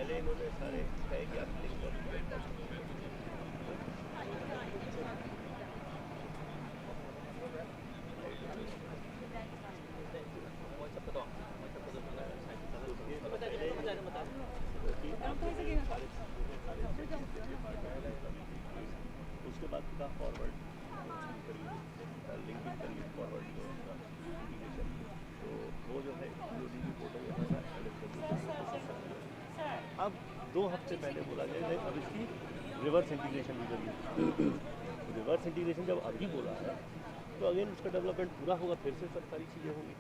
पहले इन्होंने सारे तय किया लिंक और उसके बाद का फॉरवर्ड लिंक करिए फॉरवर्ड तो वो जो है पोर्टल अब 2 हफ्ते पहले बोला गया अब इसकी रिवर्स इंटीग्रेशन भी करिए। रिवर्स इंटीग्रेशन जब अभी बोला है तो अगेन उसका डेवलपमेंट पूरा होगा, फिर से सब सारी चीज़ें होंगी।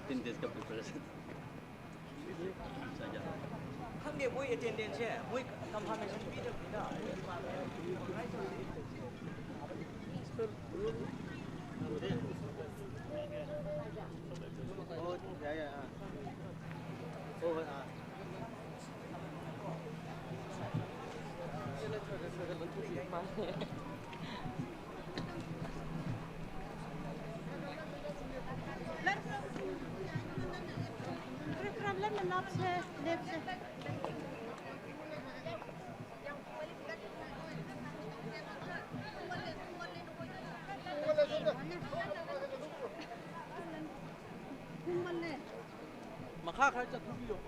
तीन देश का preparation 한개 모의 텐덴체 모의 confirmation video kita oh ya ya oh Maka kaca tuh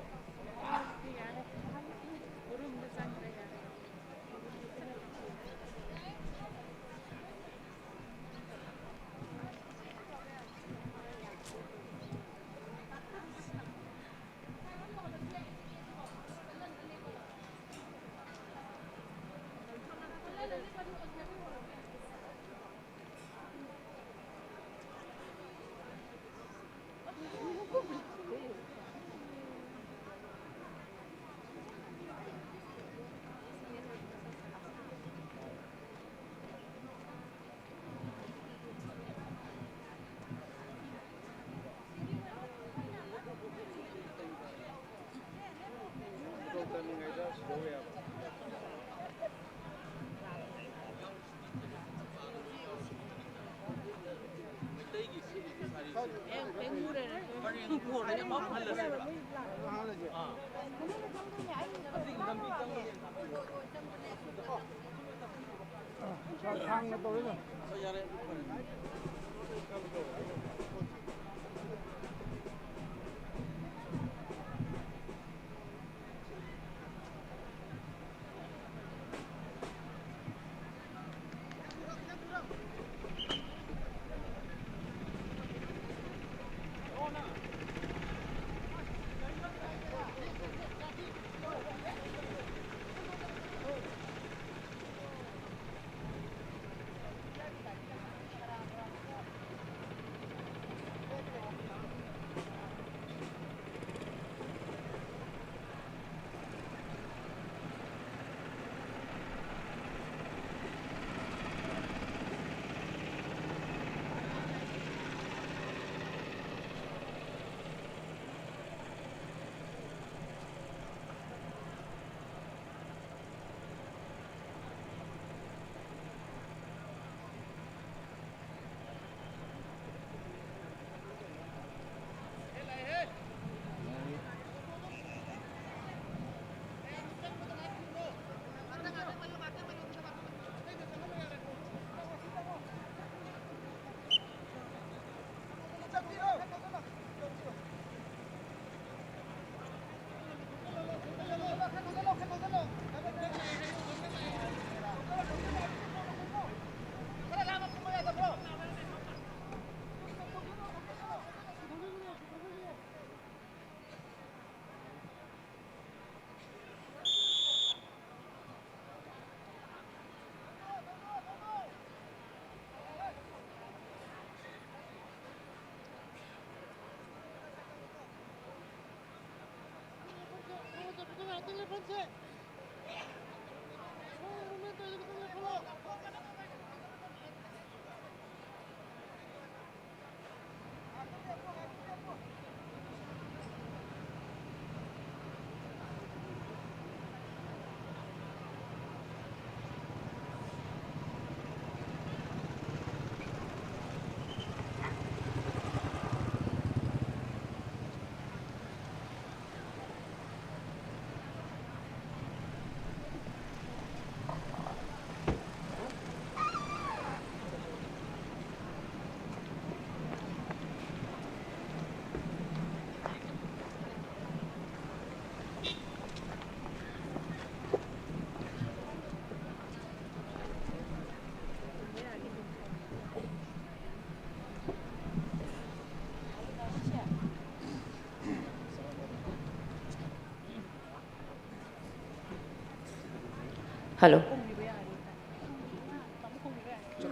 Hello.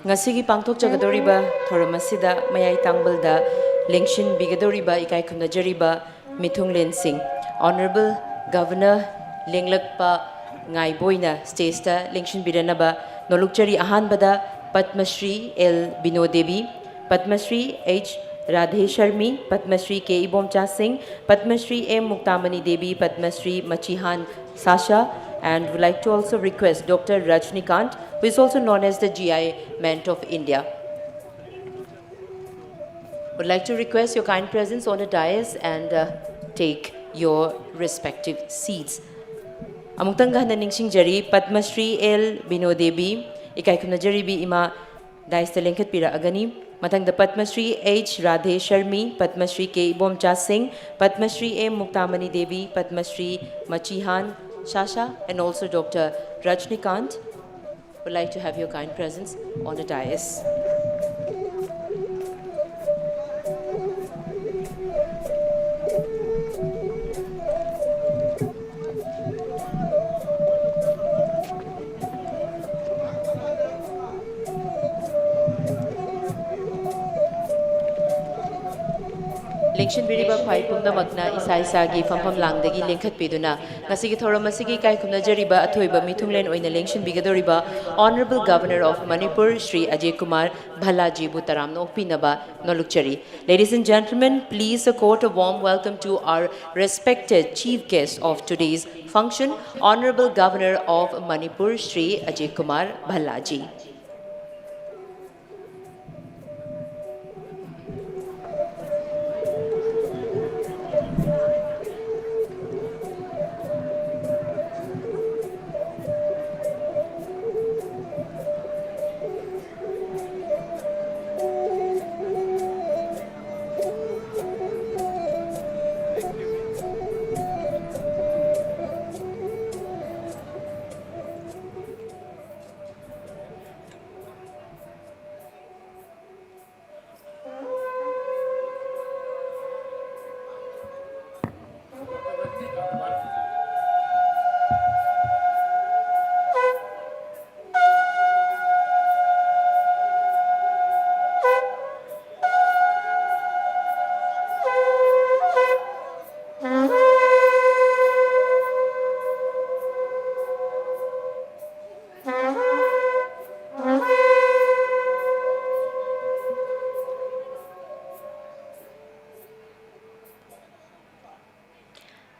Ngasigi pangtok jagadoriba thoramasida mayai tangbalda lengshin bigadoriba ikai khunajariba mithunglen singh Honorable Governor lenglakpa ngaiboina stage ta lengshin bidanaba nolukchari ahanbada Padmashri L Binodevi Padmashri H Radhesharmi Padmashri K Ibomcha Singh Padmashri M Muktamani Devi Padmashri Machihan Sasha and would like to also request Dr. Rajnikant, who is also known as the GI Ment of India. Would like to request your kind presence on the dais and take your respective seats. Amungtang gahna ningsing jari Padmashri L Binodevi ikai kunajari bi ima dais talengkat pira agani matang the Padmashri H Radhe Sharmi Padmashri K Ibomcha Singh Padmashri M Muktamani Devi Padmashri Machihan Shasha and also Dr. Rajnikant would like to have your kind presence on the dais. Lengshin biriba khwai pumna magna isa isa gi fampham langdagi lengkhat peduna ngasigi thoramasigi kai kumna jariba athoiba mithunglen oina lengshin bigadoriba Honorable Governor of Manipur Shri Ajay Kumar Bhalaji Butaram nokpinaba nolukchari. Ladies and gentlemen, please accord a warm welcome to our respected chief guest of today's function, Honorable Governor of Manipur Shri Ajay Kumar Bhalaji.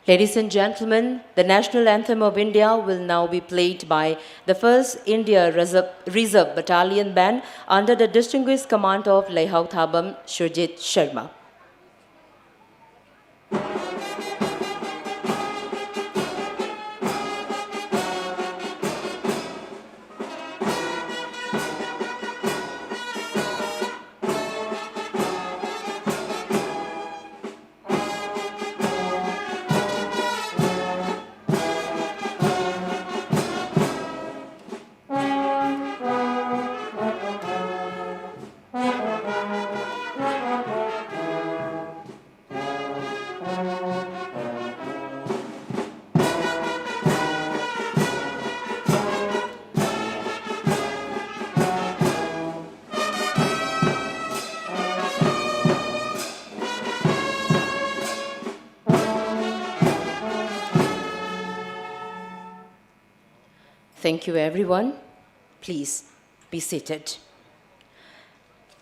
Ladies and gentlemen, the national anthem of India will now be played by the 1st India Reserve Battalion Band under the distinguished command of Laihau Thabam Shurjit Sharma. Thank you, everyone. Please be seated.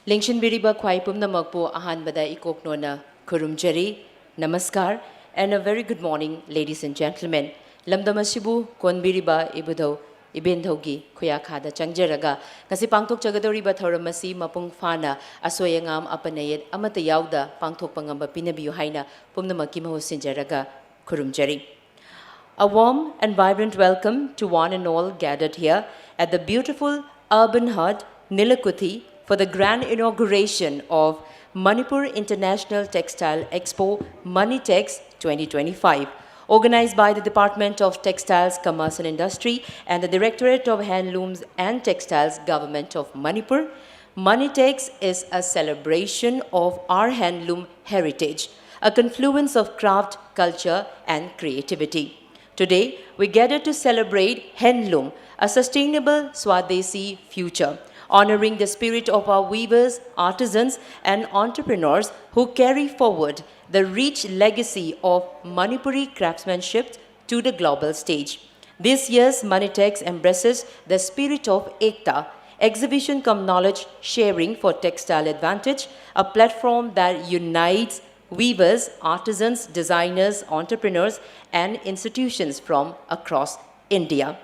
Lengshin biriba khwai pumna magpo ahan bada ikok nona kurumjari, namaskar, and a very good morning, ladies and gentlemen. Lamdamasibu kon biriba ibudau ibendhogi khoya khada changjaraga ngasi pangthok chagadoriba thoramasi mapung fana asoyangam apanayet amata yauda pangthok pangamba pinabiyu haina pumna makki mahosinjaraga kurumjari. A warm and vibrant welcome to one and all gathered here at the beautiful urban hut Nilakuthi for the grand inauguration of Manipur International Textile Expo MANITEX 2025, organized by the Department of Textiles, Commerce and Industry and the Directorate of Handlooms and Textiles, Government of Manipur. MANITEX is a celebration of our handloom heritage, a confluence of craft, culture and creativity. Today, we gather to celebrate handloom, a sustainable Swadesi future, honoring the spirit of our weavers, artisans, and entrepreneurs who carry forward the rich legacy of Manipuri craftsmanship to the global stage. This year's MANITEX embraces the spirit of Ekta, exhibition cum knowledge sharing for textile advantage, a platform that unites weavers, artisans, designers, entrepreneurs, and institutions from across India.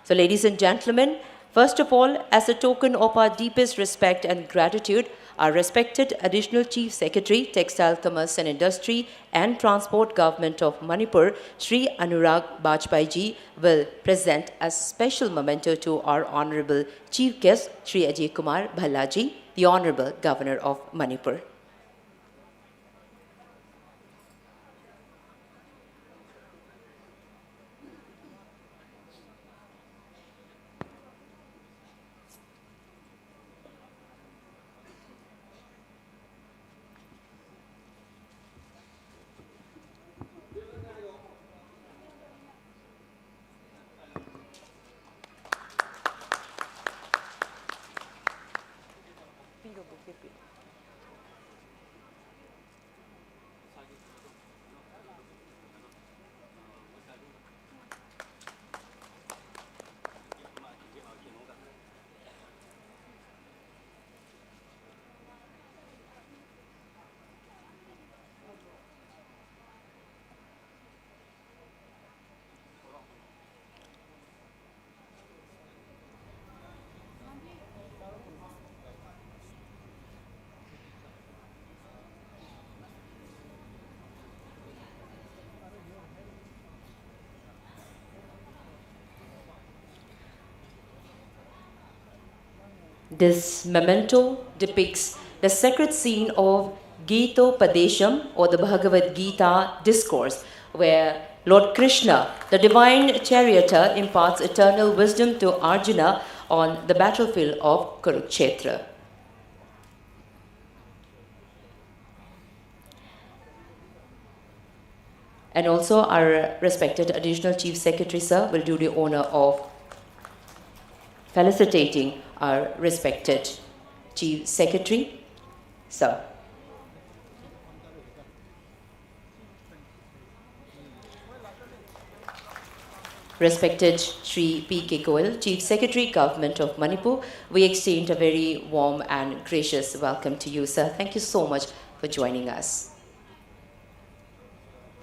So, ladies and gentlemen, first of all, as a token of our deepest respect and gratitude, our respected Additional Chief Secretary, Textile, Commerce and Industry and Transport Government of Manipur, Sri Anurag Bajpai ji, will present a special memento to our Honorable Chief Guest, Sri Ajay Kumar Bhallaji, the Honorable Governor of Manipur. This memento depicts the sacred scene of Gita Padesham, or the Bhagavad Gita discourse, where Lord Krishna, the divine charioteer, imparts eternal wisdom to Arjuna on the battlefield of Kurukshetra. And also our respected Additional Chief Secretary, sir, will do the honor of felicitating our respected Chief Secretary, sir. Respected Sri P.K. Goel, Chief Secretary, Government of Manipur, we extend a very warm and gracious welcome to you, sir. Thank you so much for joining us.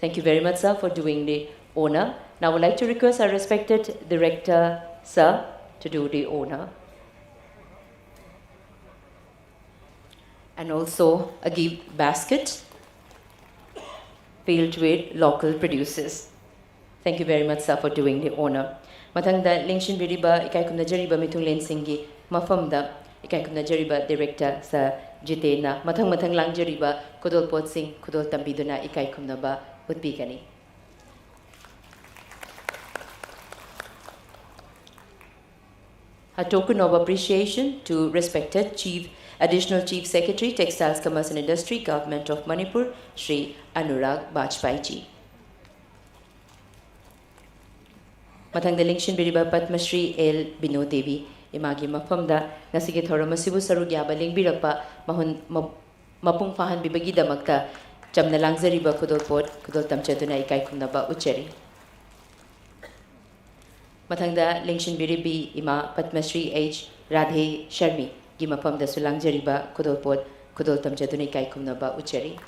Thank you very much, sir, for doing the honor. Now I would like to request our respected Director, sir, to do the honor. And also a gift basket filled with local produces. Thank you very much, sir, for doing the honor. Mathangda Lingshin Biriba, Ikaikumna Jariba Mitung Lensingi, Mafamda, Ikaikumna Jariba Director, Sir Jitena, Mathang Lang Jariba, Kudol Pot Singh, Kudol Tambiduna, Ikaikumna Ba, Utbigani. A token of appreciation to respected Additional Chief Secretary, Textiles, Commerce and Industry, Government of Manipur, Sri Anurag Bajpai ji. Mathangda Lingshin Biriba Padma Shri L. Bino Devi, Imagi Mafamda, Nasige Thoram Sibu Sarug Yaba Lingbirapa, Mahun Mapung Fahan Bibagi Damakta, Chamna Langzariba Kudol Pot, Kudol Tamchaduna Ikaikumnaba Ucheri. Mathangda Lingshin Biribi Ima Padma Shri H. Radhe Sharmi, Gimapam da Sulangjariba, Kudol Pot, Kudol Tamchaduna Ikaikumnaba Ucheri.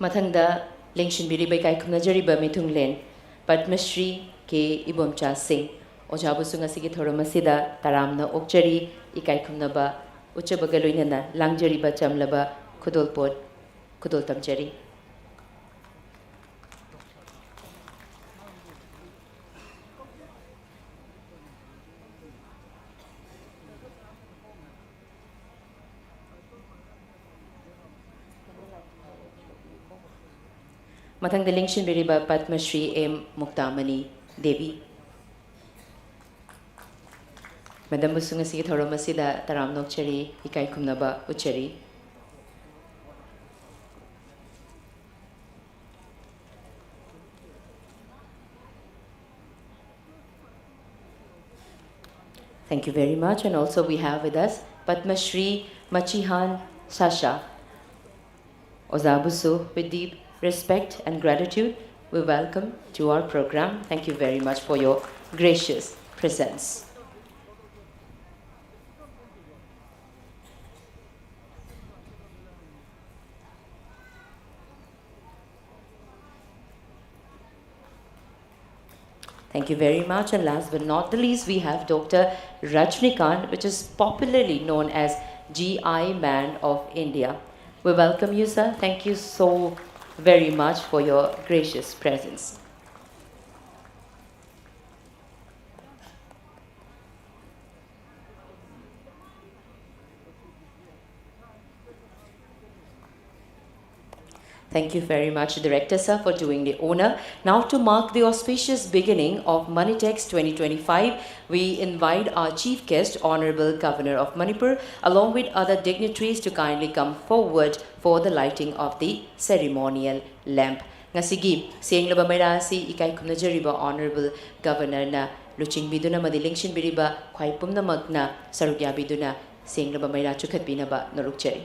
Mathangda Lingshin Biriba Ikaikumna Jariba Mitunglen, Padma Shri K. Ibomcha Singh, Ojabusunga Sigi Thoromasida, Taramna Okchari, Ikaikumna Ba, Uchabagaluinana, Langjariba Chamlaba, Kudol Pot, Kudol Tamchari. Mathangda Lingshinbiriba Padma Shri M. Muktamani Devi. Madam Busungasigi Thoromasida Taram Nokchari Ikai Kumnaba Uchari. Thank you very much. And also we have with us Padma Shri Machihan Sasha. Ozabusu, with deep respect and gratitude, we welcome to our program. Thank you very much for your gracious presence. Thank you very much. And last but not the least, we have Dr. Rajnikant, which is popularly known as GI Man of India. We welcome you, sir. Thank you so very much for your gracious presence. Thank you very much, Director Sir, for doing the honor. Now, to mark the auspicious beginning of MANITEX 2025, we invite our Chief Guest, Honorable Governor of Manipur, along with other dignitaries to kindly come forward for the lighting of the ceremonial lamp. Ngasigi, sienglaba mayra si ikai kumnajariba Honorable Governor na luching biduna madilingshin biriba khwaipum na magna sarugya biduna sienglaba mayra chukhat binaba narukchari.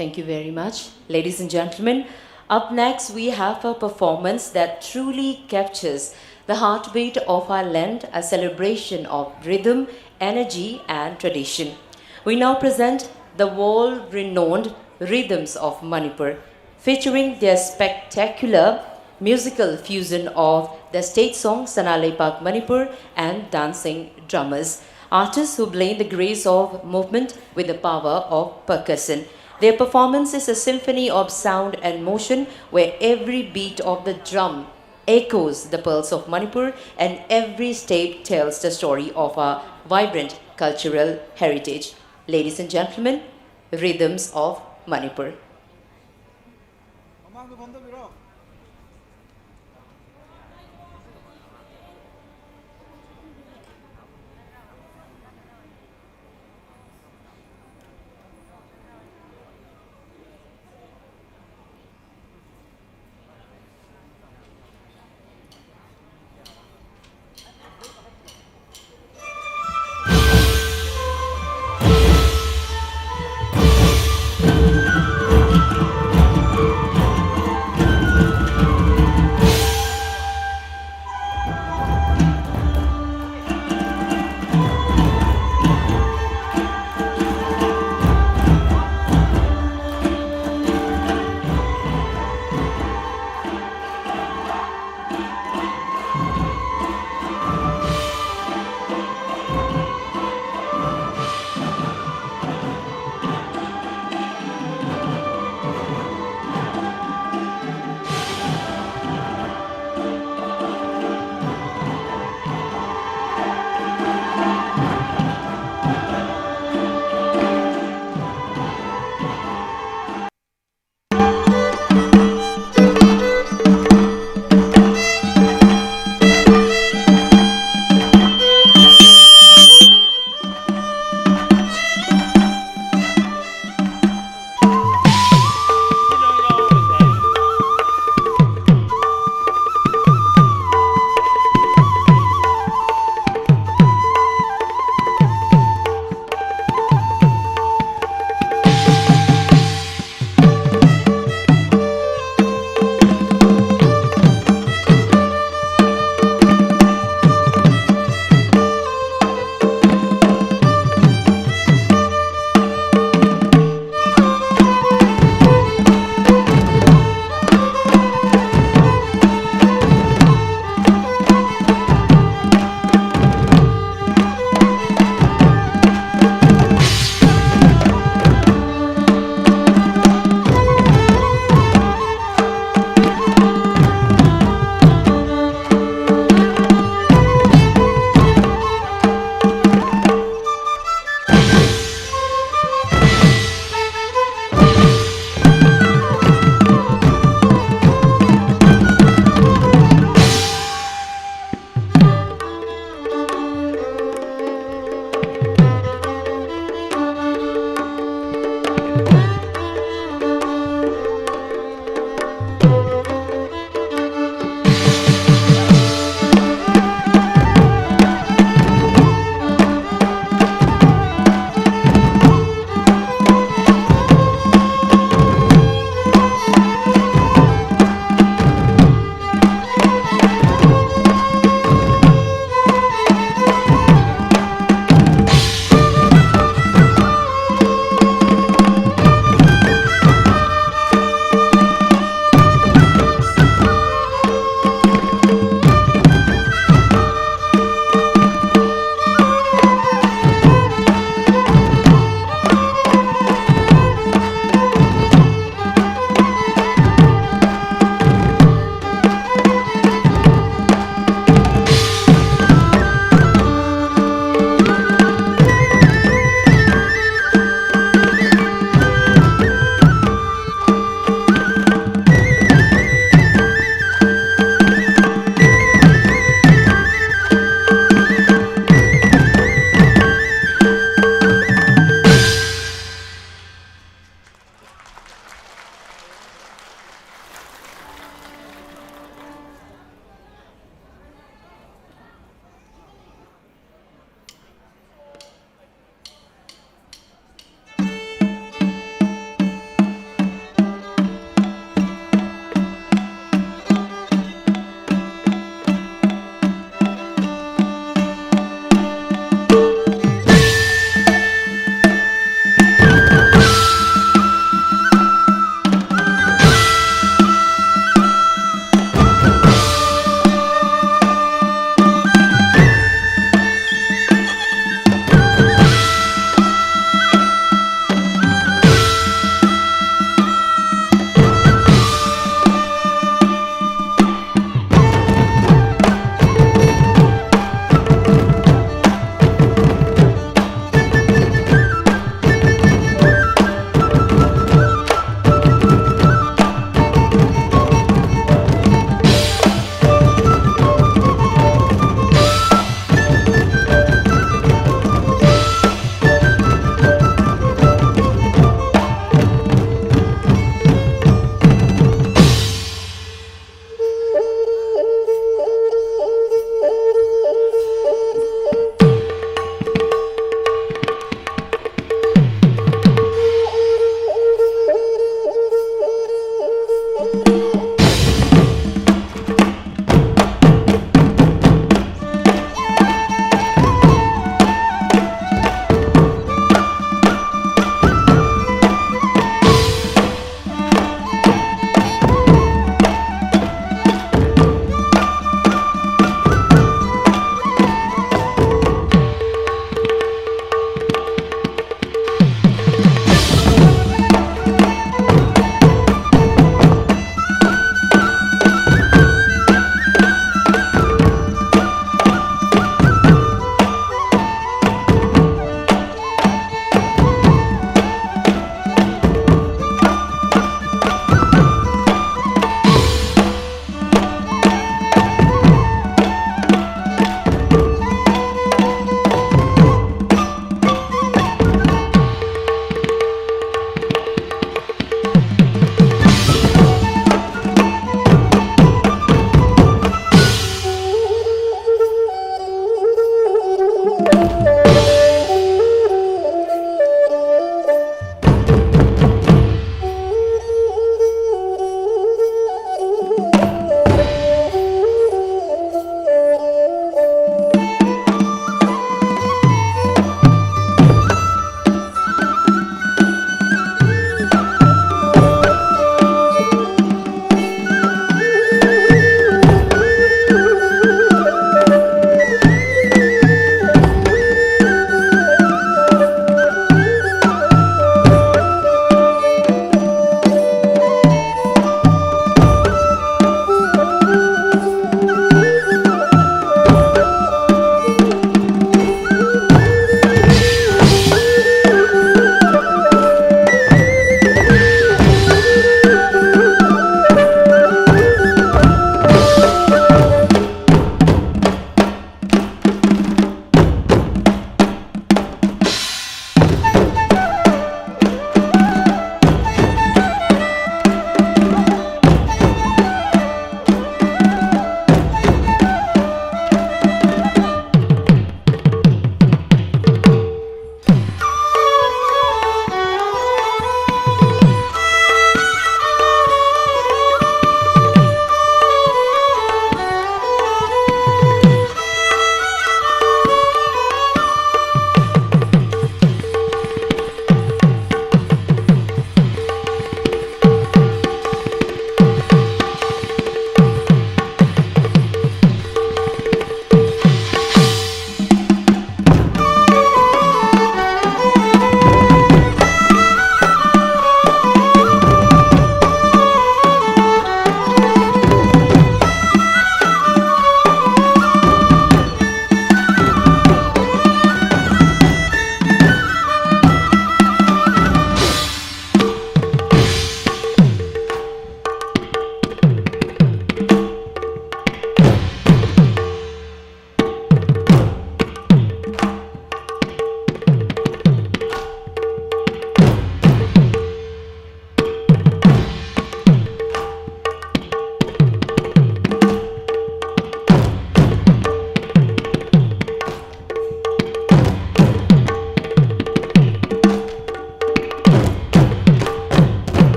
Thank you very much. Ladies and gentlemen, up next we have a performance that truly captures the heartbeat of our land, a celebration of rhythm, energy and tradition. We now present the world-renowned Rhythms of Manipur, featuring their spectacular musical fusion of the state song Sanalei Park Manipur and dancing drummers, artists who blend the grace of movement with the power of percussion. Their performance is a symphony of sound and motion where every beat of the drum echoes the pulse of Manipur and every step tells the story of our vibrant cultural heritage. Ladies and gentlemen, Rhythms of Manipur.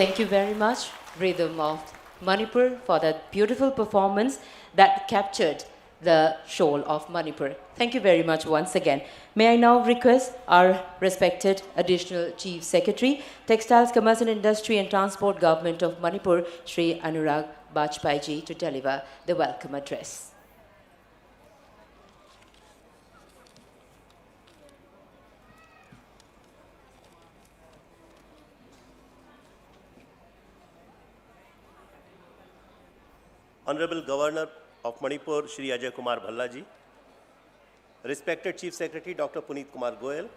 Thank you very much, Rhythm of Manipur, for that beautiful performance that captured the soul of Manipur. Thank you very much once again. May I now request our respected Additional Chief Secretary, Textiles, Commerce and Industry and Transport Government of Manipur, Shri Anurag Bajpai to deliver the welcome address. Honorable Governor of Manipur, Shri Ajay Kumar Bhalla ji, respected Chief Secretary Dr. Puneet Kumar Goyal,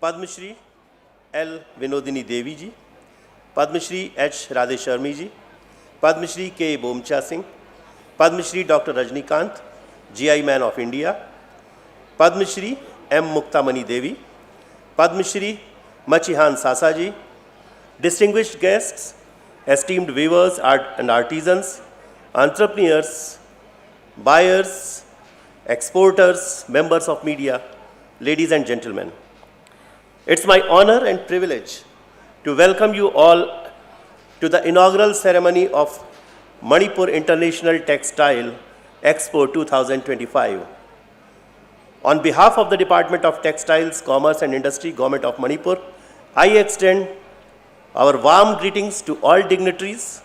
Padma Shri L. Vinodini Devi ji, Padma Shri H. Radhe Sharmi ji, Padma Shri K. Bomcha Singh, Padma Shri Dr. Rajnikant, GI Man of India, Padma Shri M. Muktamani Devi, Padma Shri Machihan Sasa ji, distinguished guests, esteemed viewers and artisans, entrepreneurs, buyers, exporters, members of media, ladies and gentlemen. It's my honor and privilege to welcome you all to the inaugural ceremony of Manipur International Textile Expo 2025. On behalf of the Department of Textiles, Commerce and Industry, Government of Manipur, I extend our warm greetings to all dignitaries,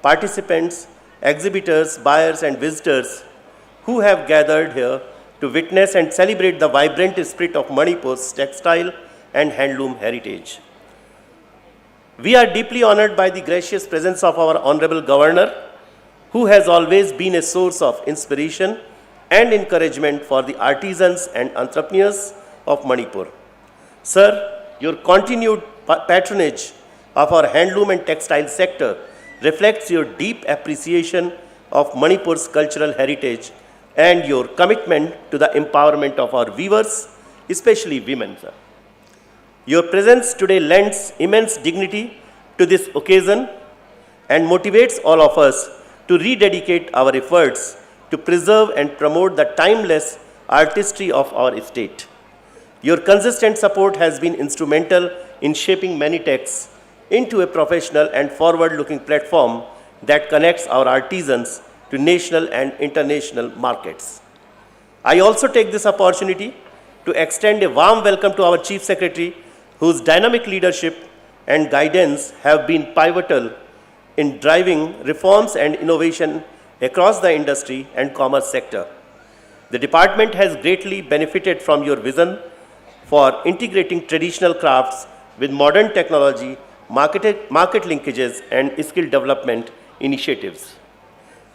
participants, exhibitors, buyers and visitors who have gathered here to witness and celebrate the vibrant spirit of Manipur's textile and handloom heritage. We are deeply honored by the gracious presence of our Honorable Governor, who has always been a source of inspiration and encouragement for the artisans and entrepreneurs of Manipur. Sir, your continued patronage of our handloom and textile sector reflects your deep appreciation of Manipur's cultural heritage and your commitment to the empowerment of our weavers, especially women, sir. Your presence today lends immense dignity to this occasion and motivates all of us to rededicate our efforts to preserve and promote the timeless artistry of our state. Your consistent support has been instrumental in shaping MANITEX into a professional and forward-looking platform that connects our artisans to national and international markets. I also take this opportunity to extend a warm welcome to our Chief Secretary, whose dynamic leadership and guidance have been pivotal in driving reforms and innovation across the industry and commerce sector. The department has greatly benefited from your vision for integrating traditional crafts with modern technology, market linkages, and skill development initiatives.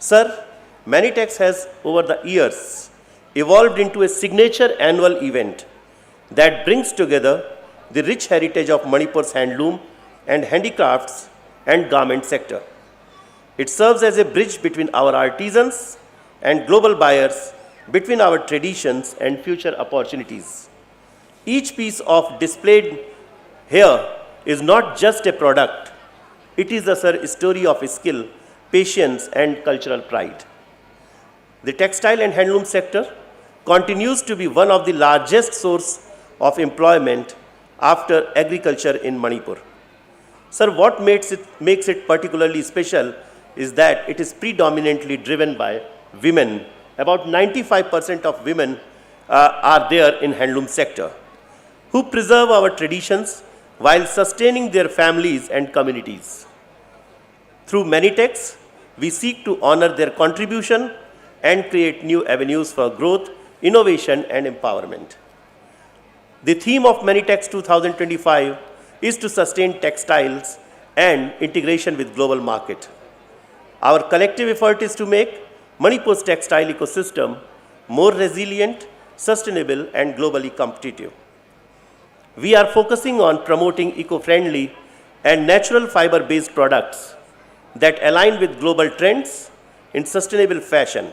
Sir, MANITEX has over the years evolved into a signature annual event that brings together the rich heritage of Manipur's handloom and handicrafts and garment sector. It serves as a bridge between our artisans and global buyers, between our traditions and future opportunities. Each piece of displayed here is not just a product, it is a story of skill, patience, and cultural pride. The textile and handloom sector continues to be one of the largest sources of employment after agriculture in Manipur. Sir, what makes it particularly special is that it is predominantly driven by women. About 95% of women are there in handloom sector, who preserve our traditions while sustaining their families and communities. Through MANITEX, we seek to honor their contribution and create new avenues for growth, innovation, and empowerment. The theme of MANITEX 2025 is to sustain textiles and integration with global market. Our collective effort is to make Manipur's textile ecosystem more resilient, sustainable, and globally competitive. We are focusing on promoting eco-friendly and natural fiber-based products that align with global trends in sustainable fashion,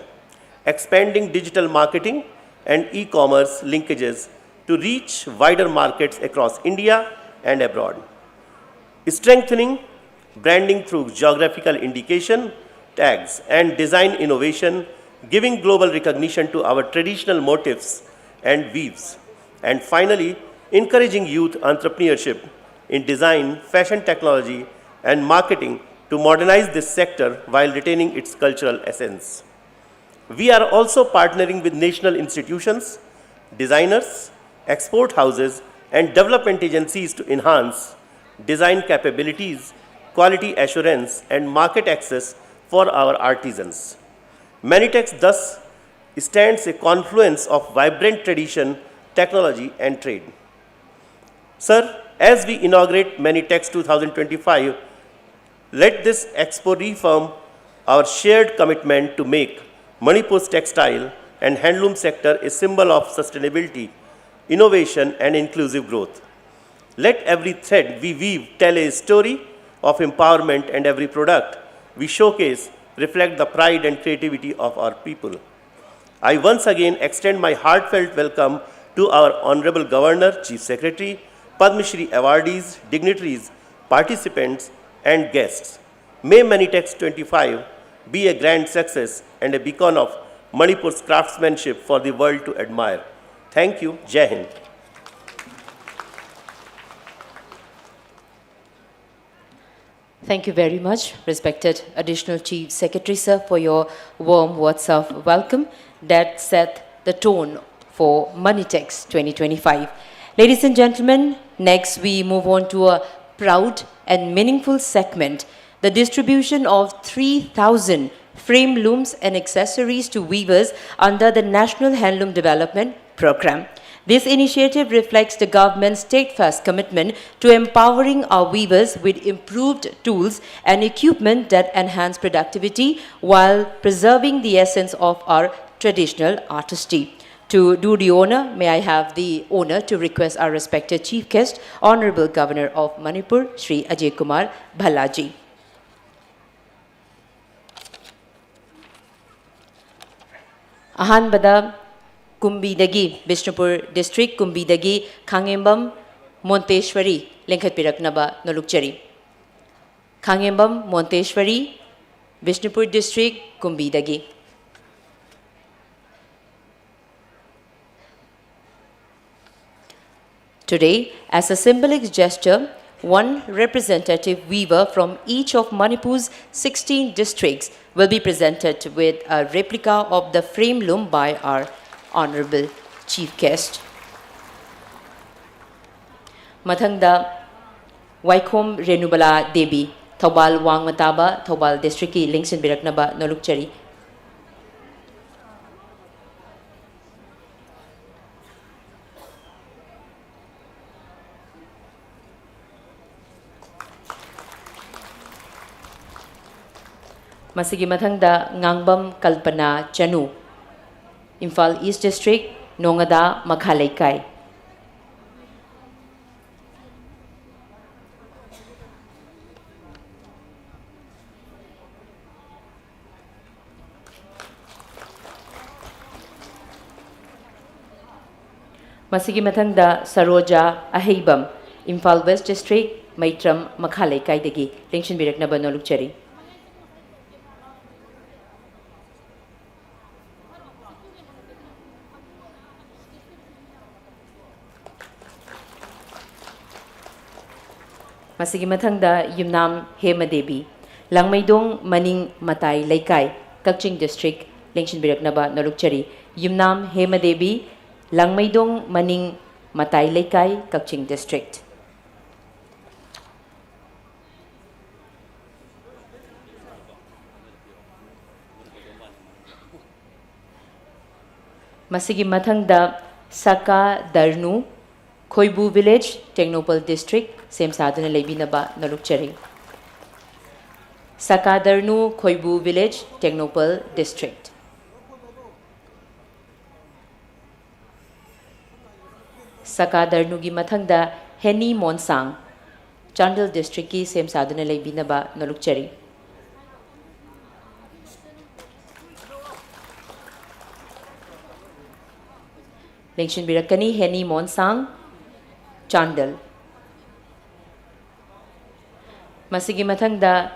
expanding digital marketing and e-commerce linkages to reach wider markets across India and abroad, strengthening branding through geographical indication, tags, and design innovation, giving global recognition to our traditional motifs and weaves, and finally, encouraging youth entrepreneurship in design, fashion technology, and marketing to modernize this sector while retaining its cultural essence. We are also partnering with national institutions, designers, export houses, and development agencies to enhance design capabilities, quality assurance, and market access for our artisans. MANITEX thus stands a confluence of vibrant tradition, technology, and trade. Sir, as we inaugurate MANITEX 2025, let this Expo reaffirm our shared commitment to make Manipur's textile and handloom sector a symbol of sustainability, innovation, and inclusive growth. Let every thread we weave tell a story of empowerment, and every product we showcase reflect the pride and creativity of our people. I once again extend my heartfelt welcome to our Honorable Governor, Chief Secretary, Padma Shri awardees, dignitaries, participants, and guests. May MANITEX 25 be a grand success and a beacon of Manipur's craftsmanship for the world to admire. Thank you. Jai Hind. Thank you very much, respected Additional Chief Secretary, sir, for your warm words of welcome that set the tone for MANITEX 2025. Ladies and gentlemen, next we move on to a proud and meaningful segment, the distribution of 3,000 frame looms and accessories to weavers under the National Handloom Development Program. This initiative reflects the government's steadfast commitment to empowering our weavers with improved tools and equipment that enhance productivity while preserving the essence of our traditional artistry. To do the honor, may I have the honor to request our respected Chief Guest, Honorable Governor of Manipur, Shri Ajay Kumar Bhallaji. Ahanbada Kumbidagi, Bishnupur District, Kumbidagi, Khangembam, Monteshwari, Lenkhatpiraknaba, Nolukchari. Khangembam, Monteshwari, Bishnupur District, Kumbidagi. Today, as a symbolic gesture, one representative weaver from each of Manipur's 16 districts will be presented with a replica of the frame loom by our Honorable Chief Guest. Mathangda Waikhom Renubala Devi, Thobal Wangmataba, Thobal District ki Lingsin Biraknaba Nolukchari. Masigi mathangda Ngangbam Kalpana Chanu, Imphal East District, Nongada Makhalaikai. Masigi mathangda Saroja Aheibam, Imphal West District, Maitram Makhalaikai degi, Lengshin Biraknaba Nolukchari. Masigi mathangda Yumnam Hema Devi, Langmaidong Maning Matai Laikai, Kakching District, Lengshin Biraknaba Nolukchari. Yumnam Hema Devi, Langmaidong Maning Matai Laikai, Kakching District. Masigi mathangda Saka Darnu, Khoibu Village, Technopal District, Same Sadhana Lebinaba Nolukchari. Sakadarnu Khoibu Village, Technopal District. Sakadarnu gi mathangda Heni Monsang, Chandal District ki Same Sadhana Lebinaba Nolukchari. Lengshin Birakani Heni Monsang, Chandal. Masigi mathangda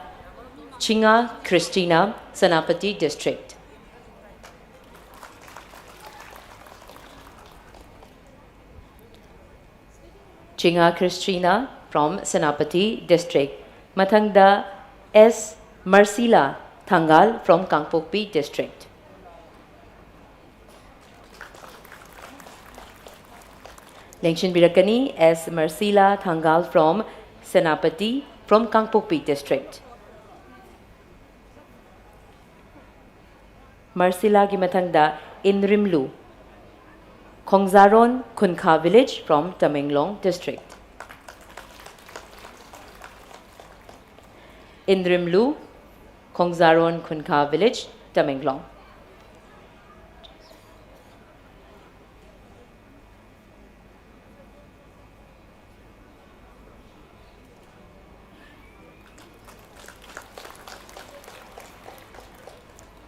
Chinga Christina, Sanapati District. Chinga Christina from Sanapati District. Mathangda S. Marcila Thangal from Kangpokpi District. Lengshin Birakani S. Marcila Thangal from Senapati from Kangpokpi District. Marcila Gimathangda Inrimlu Khongzaron Kunkha Village from Tamenglong District. Indrimlu Khongzaron Kunkha Village, Tamenglong.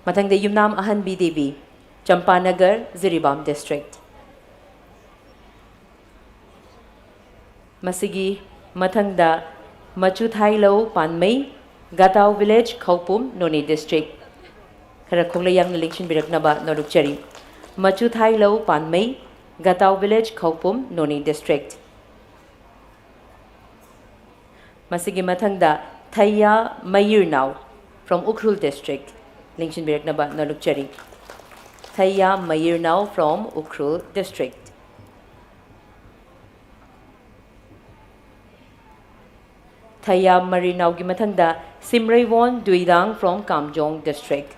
Mathangda Yumnam Ahan Devi, Champanagar, Ziribam District. Masigi Mathangda Machuthailo Panmei, Gatao Village, Khaupum, Noni District. Karakonglayang election Biraknaba, Norukchari. Machuthailo Panmei, Gatao Village, Khaupum, Noni District. Masigi Mathangda Thaya Mayirnau from Ukhrul District. Lingshin Biraknaba, Norukchari. Thaya Mayirnau from Ukhrul District. Thaya Marinau Gimathangda Simraywon Duidang from Kamjong District.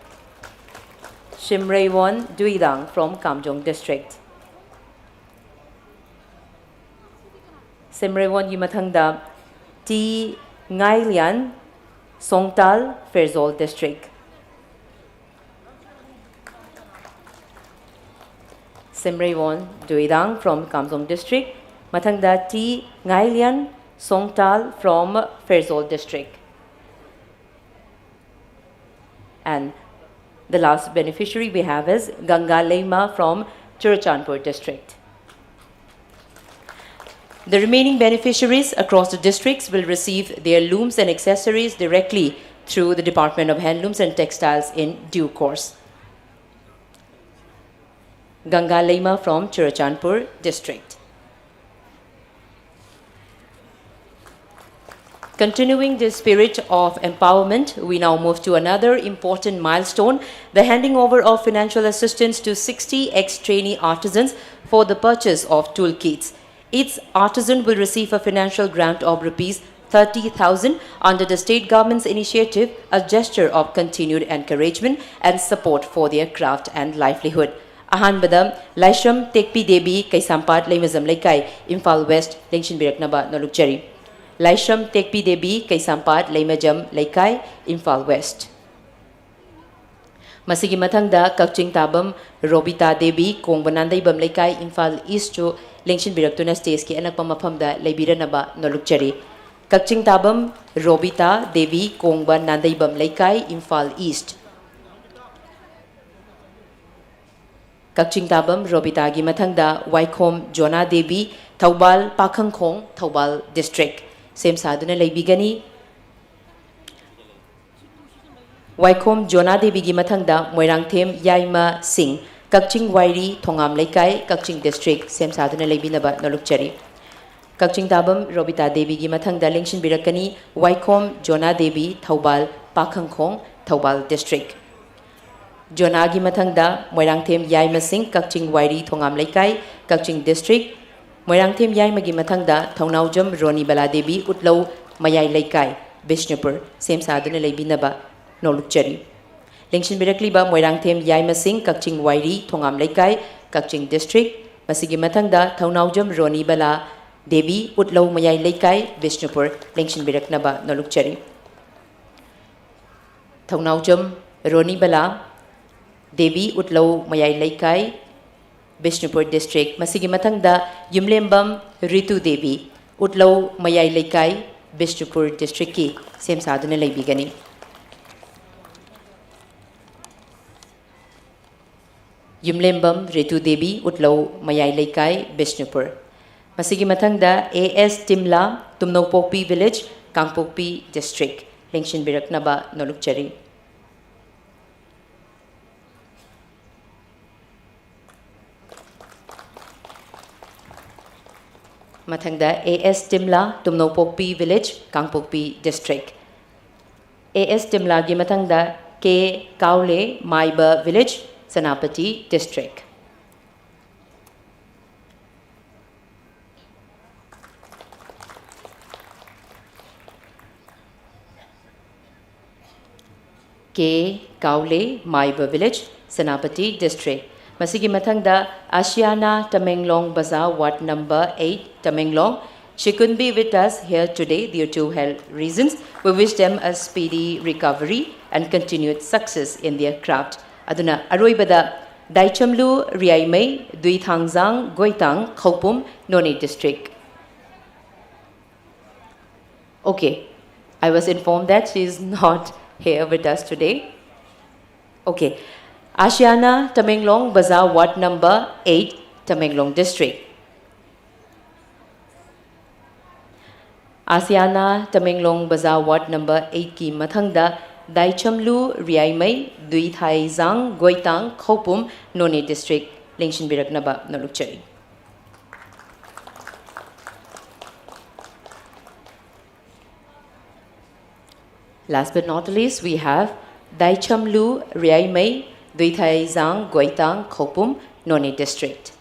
Simraywon Duidang from Kamjong District. Simraywon Gimathangda T. Ngailian Songtal Ferzol District. Simraywon Duidang from Kamjong District. Mathangda T. Ngailian Songtal from Ferzol District. And the last beneficiary we have is Ganga Leima from Churachandpur District. The remaining beneficiaries across the districts will receive their looms and accessories directly through the Department of Handlooms and Textiles in due course. Ganga Leima from Churachandpur District. Continuing the spirit of empowerment, we now move to another important milestone, the handing over of financial assistance to 60 ex-trainee artisans for the purchase of toolkits. Each artisan will receive a financial grant of Rs 30,000 under the state government's initiative, a gesture of continued encouragement and support for their craft and livelihood. Ahanbada, Laisham Tekpi Debi Kaisampat Laimazam Laikai, Imphal West, Lengshin Biraknaba, Nolukchari. Laisham Tekpi Debi Kaisampat Laimajam Laikai, Imphal West. Masigi Mathangda Kakching Tabam Robita Debi Kongbanandaibam Laikai, Imphal East to Lengshin Biraktuna States ki anak pamapamda Laibiranaba Nolukchari. Kakching Tabam Robita Devi Kongbanandaibam Laikai, Imphal East. Kakching Tabam Robita gi Mathangda Waikhom Jona Devi Taubal Pakhangkhong Taubal District. Same saduna laibigani Waikhom Jona Devi gi Mathangda Moirangthem Yaima Singh Kakching Wairi Thongam Laikai Kakching District. Same saduna laibinaba Nolukchari. Kakching Tabam Robita Devi gi Mathangda Lengshin Birakani Waikhom Jona Devi Taubal Pakhangkhong Taubal District. Jona gi Mathangda Moirangthem Yaima Singh Kakching Wairi Thongam Laikai Kakching District. Moirangthem Yaima gi Mathangda Thongnaujam Roni Bala Devi Utlau Mayai Laikai Bishnupur. Same saduna laibinaba Nolukchari. Lengshin Birakliba Moirangthem Yaima Singh Kakching Wairi Thongam Laikai Kakching District. Masigi Mathangda Thongnaujam Roni Bala Devi Utlau Mayai Laikai Bishnupur. Lengshin Biraknaba Nolukchari. Thongnaujam Roni Bala Devi Utlau Mayai Laikai Bishnupur District. Masigi Mathangda Yumlembam Ritu Devi Utlau Mayai Laikai Bishnupur District ki same saduna laibigani. Yumlembam Ritu Devi Utlau Mayai Laikai Bishnupur. Masigi Mathangda AS Timla Tumnopokpi Village Kangpokpi District. Lengshin Biraknaba Nolukchari. Mathangda AS Timla Tumnopokpi Village Kangpokpi District. AS Timla gi mathangda K Kaule Maiba Village Sanapati District. K Kaule Maiba Village Sanapati District. Masigi mathangda Asiana Tamenglong Bazaar Ward number 8 Tamenglong. She couldn't be with us here today due to health reasons. We wish them a speedy recovery and continued success in their craft. Aduna Aroibada Daichamlu Riaimei Duithangzang Goitang Khopum Noni District. Okay, I was informed that she is not here with us today. Okay, Asiana Tamenglong Bazaar Ward number 8 Tamenglong District. Asiana Tamenglong Bazaar Ward number 8 ki mathangda Daichamlu Riaimei Duithaizang Goitang Khopum Noni District Lengshin Biraknaba Nolukchari. Last but not least, we have Daichamlu Riaimei Duithaizang Goitang Khopum Noni District.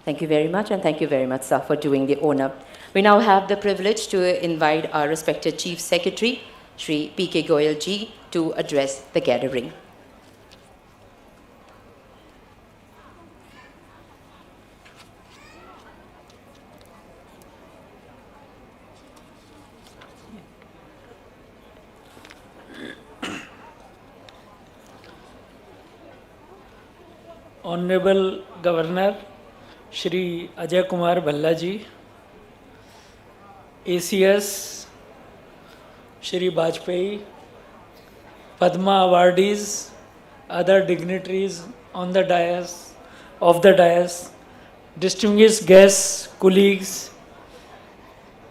Thank you very much, and thank you very much, sir, for doing the honor. We now have the privilege to invite our respected Chief Secretary, Shri P.K. Goyal ji, to address the gathering. Honorable Governor Shri Ajay Kumar Bhalla ji, ACS Shri Bajpayee, Padma awardees, other dignitaries on the dais, distinguished guests, colleagues,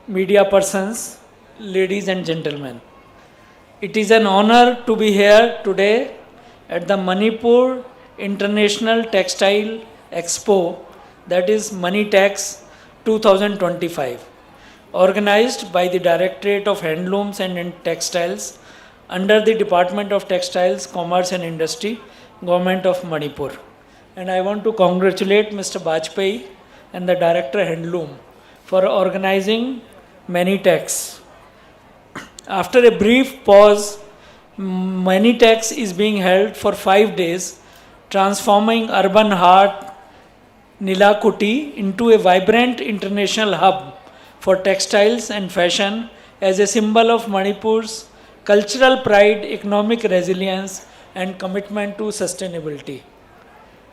media persons, ladies and gentlemen. It is an honor to be here today at the Manipur International Textile Expo, that is MANITEX 2025, organized by the Directorate of Handlooms and Textiles under the Department of Textiles, Commerce and Industry, Government of Manipur. And I want to congratulate Mr. Bajpayee and the Director Handloom for organizing MANITEX. After a brief pause, MANITEX is being held for 5 days, transforming urban heart Nilakuti into a vibrant international hub for textiles and fashion as a symbol of Manipur's cultural pride, economic resilience, and commitment to sustainability.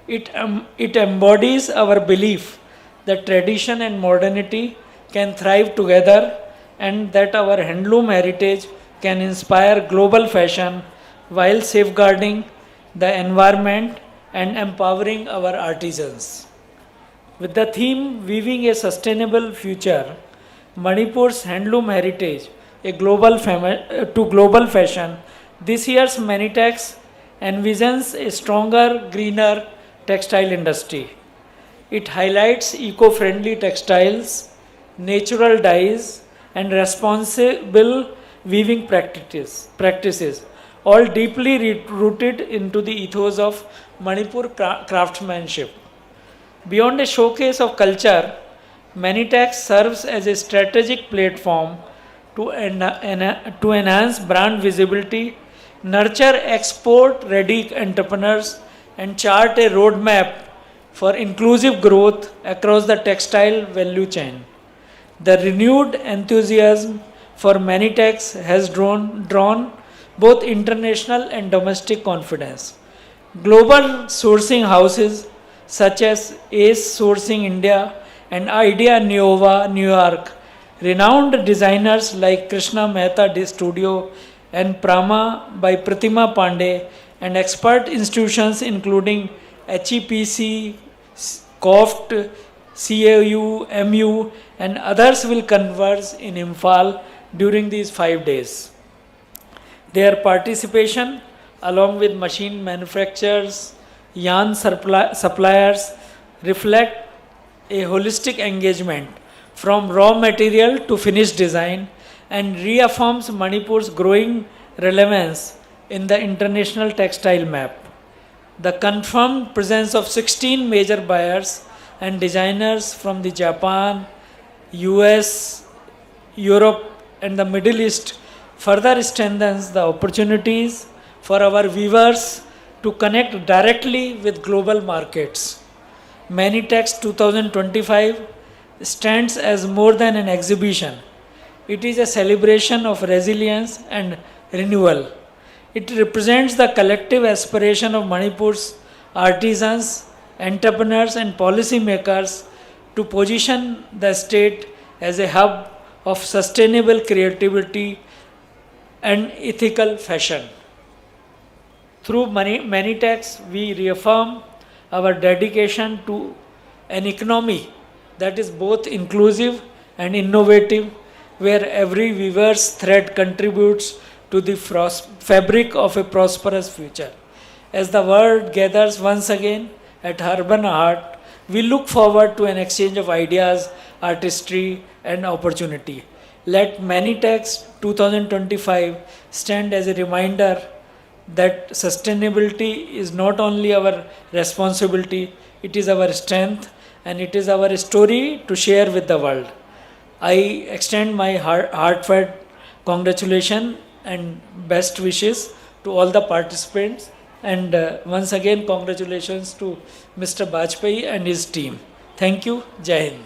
It embodies our belief that tradition and modernity can thrive together and that our handloom heritage can inspire global fashion while safeguarding the environment and empowering our artisans. With the theme Weaving a Sustainable Future, Manipur's handloom heritage to global fashion, this year's MANITEX envisions a stronger, greener textile industry. It highlights eco-friendly textiles, natural dyes, and responsible weaving practices, all deeply rooted into the ethos of Manipur craftsmanship. Beyond a showcase of culture, MANITEX serves as a strategic platform to enhance brand visibility, nurture export-ready entrepreneurs, and chart a roadmap for inclusive growth across the textile value chain. The renewed enthusiasm for MANITEX has drawn both international and domestic confidence. Global sourcing houses such as Ace Sourcing India and Idea Nova New York, renowned designers like Krishna Mehta Studio and Prama by Pratima Pandey, and expert institutions including HEPC, COFT, CAU, MU, and others will converge in Imphal during these 5 days. Their participation, along with machine manufacturers, yarn suppliers, reflect a holistic engagement from raw material to finished design and reaffirms Manipur's growing relevance in the international textile map. The confirmed presence of 16 major buyers and designers from the Japan, US, Europe, and the Middle East further strengthens the opportunities for our weavers to connect directly with global markets. MANITEX 2025 stands as more than an exhibition. It is a celebration of resilience and renewal. It represents the collective aspiration of Manipur's artisans, entrepreneurs, and policymakers to position the state as a hub of sustainable creativity and ethical fashion. Through MANITEX, we reaffirm our dedication to an economy that is both inclusive and innovative, where every weaver's thread contributes to the fabric of a prosperous future. As the world gathers once again at Urban Heart, we look forward to an exchange of ideas, artistry, and opportunity. Let MANITEX 2025 stand as a reminder that sustainability is not only our responsibility, it is our strength, and it is our story to share with the world. I extend my heartfelt congratulations and best wishes to all the participants, and once again congratulations to Mr. Bajpai and his team. Thank you. Jai Hind.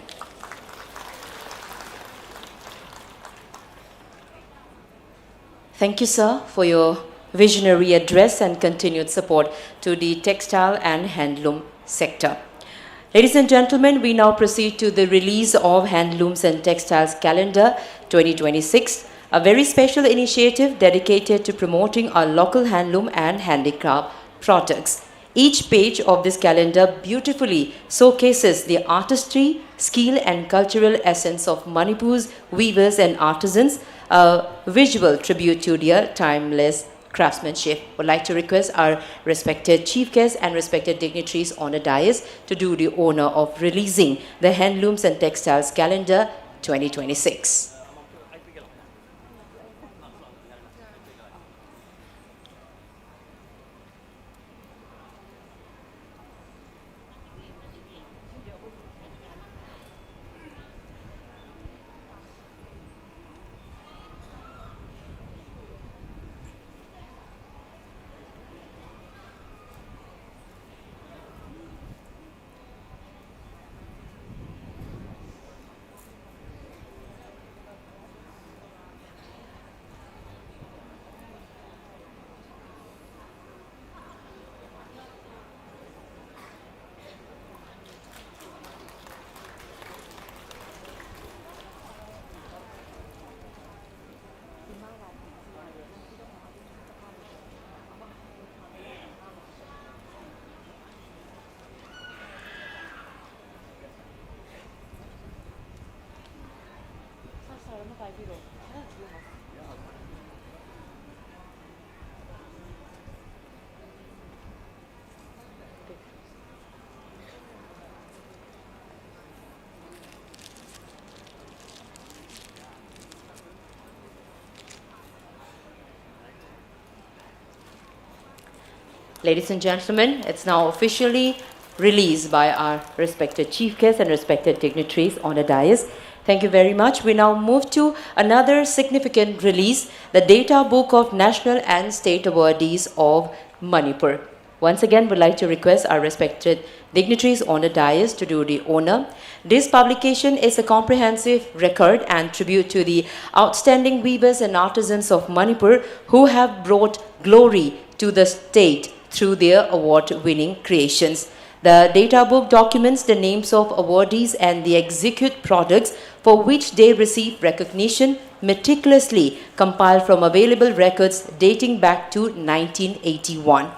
Thank you, sir, for your visionary address and continued support to the textile and handloom sector. Ladies and gentlemen, we now proceed to the release of Handlooms and Textiles Calendar 2026, a very special initiative dedicated to promoting our local handloom and handicraft products. Each page of this calendar beautifully showcases the artistry, skill, and cultural essence of Manipur's weavers and artisans, a visual tribute to their timeless craftsmanship. Would like to request our respected chief guests and respected dignitaries on the dais to do the honor of releasing the Handlooms and Textiles Calendar 2026. Ladies and gentlemen, it's now officially released by our respected chief guests and respected dignitaries on the dais. Thank you very much. We now move to another significant release, the Data Book of National and State Awardees of Manipur. Once again, would like to request our respected dignitaries on the dais to do the honor. This publication is a comprehensive record and tribute to the outstanding weavers and artisans of Manipur who have brought glory to the state through their award-winning creations. The data book documents the names of awardees and the execute products for which they receive recognition, meticulously compiled from available records dating back to 1981.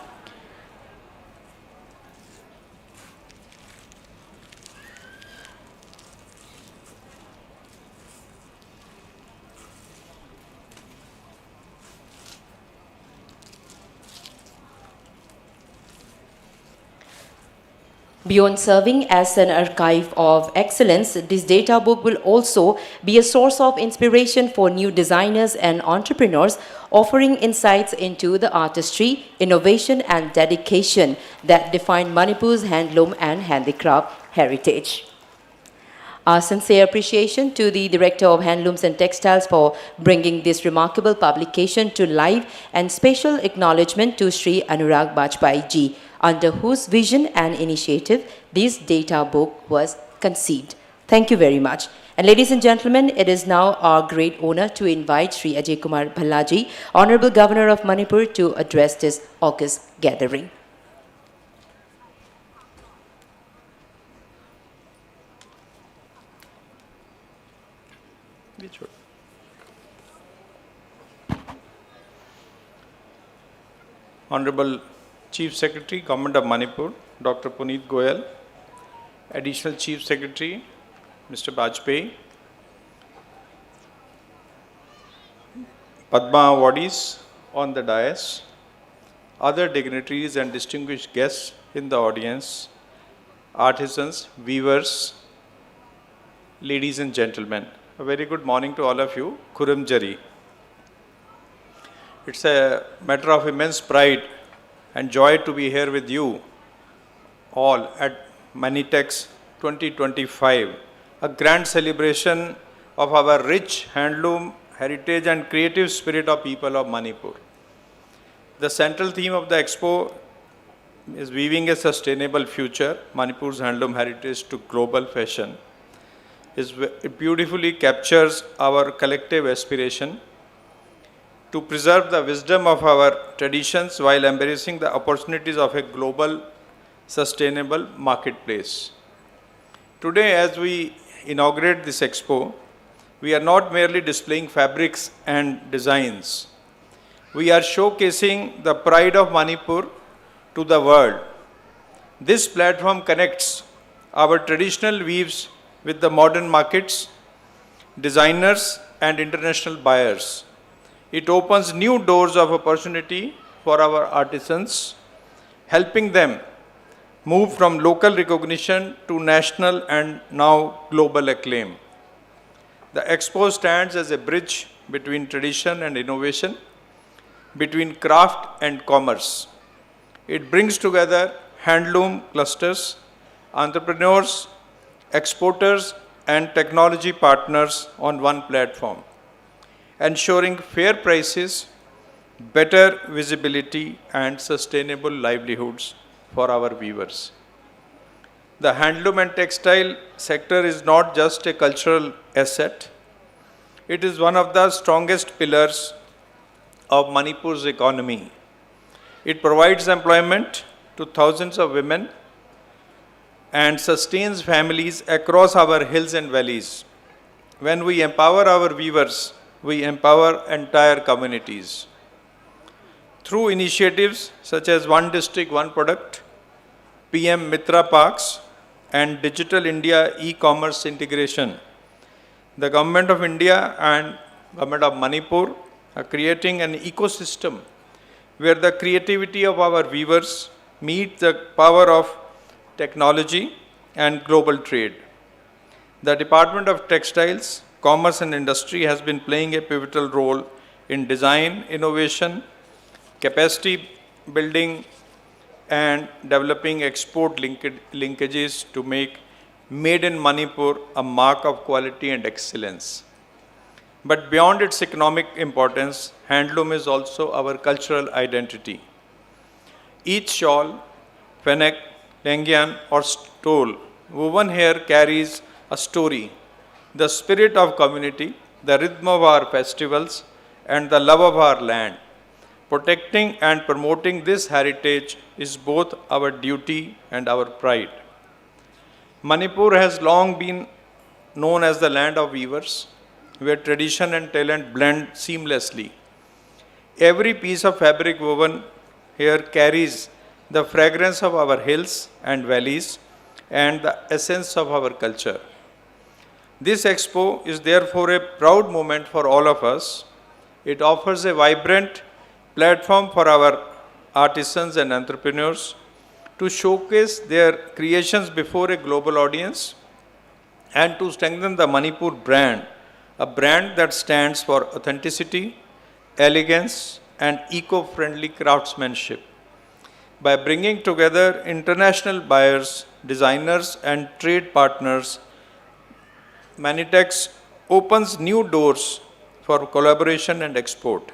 Beyond serving as an archive of excellence, this data book will also be a source of inspiration for new designers and entrepreneurs, offering insights into the artistry, innovation, and dedication that define Manipur's handloom and handicraft heritage. Our sincere appreciation to the Director of Handlooms and Textiles for bringing this remarkable publication to life, and special acknowledgement to Sri Anurag Bajpai ji, under whose vision and initiative this data book was conceived. Thank you very much. And ladies and gentlemen, it is now our great honor to invite Sri Ajay Kumar Bhalla ji, Honorable Governor of Manipur, to address this august gathering. Honorable Chief Secretary, Government of Manipur, Dr. Puneet Goyal, Additional Chief Secretary, Mr. Bajpai, Padma awardees on the dais, other dignitaries and distinguished guests in the audience, artisans, weavers, ladies and gentlemen. A very good morning to all of you. Khurram Jari. It's a matter of immense pride and joy to be here with you all at MANITEX 2025, a grand celebration of our rich handloom heritage and creative spirit of people of Manipur. The central theme of the Expo is weaving a sustainable future, Manipur's handloom heritage to global fashion. It beautifully captures our collective aspiration to preserve the wisdom of our traditions while embracing the opportunities of a global, sustainable marketplace. Today, as we inaugurate this expo, we are not merely displaying fabrics and designs. We are showcasing the pride of Manipur to the world. This platform connects our traditional weaves with the modern markets, designers, and international buyers. It opens new doors of opportunity for our artisans, helping them move from local recognition to national and now global acclaim. The Expo stands as a bridge between tradition and innovation, between craft and commerce. It brings together handloom clusters, entrepreneurs, exporters, and technology partners on one platform, ensuring fair prices, better visibility, and sustainable livelihoods for our weavers. The handloom and textile sector is not just a cultural asset, it is one of the strongest pillars of Manipur's economy. It provides employment to thousands of women and sustains families across our hills and valleys. When we empower our weavers, we empower entire communities. Through initiatives such as One District, One Product, PM Mitra Parks, and Digital India e-commerce integration, the Government of India and Government of Manipur are creating an ecosystem where the creativity of our weavers meets the power of technology and global trade. The Department of Textiles, Commerce and Industry has been playing a pivotal role in design, innovation, capacity building, and developing export linkages to make Made in Manipur a mark of quality and excellence. But beyond its economic importance, handloom is also our cultural identity. Each shawl, fennec, lengyan, or stole woven here carries a story, the spirit of community, the rhythm of our festivals, and the love of our land. Protecting and promoting this heritage is both our duty and our pride. Manipur has long been known as the land of weavers, where tradition and talent blend seamlessly. Every piece of fabric woven here carries the fragrance of our hills and valleys and the essence of our culture. This expo is therefore a proud moment for all of us. It offers a vibrant platform for our artisans and entrepreneurs to showcase their creations before a global audience and to strengthen the Manipur brand, a brand that stands for authenticity, elegance, and eco-friendly craftsmanship. By bringing together international buyers, designers, and trade partners, MANITEX opens new doors for collaboration and export.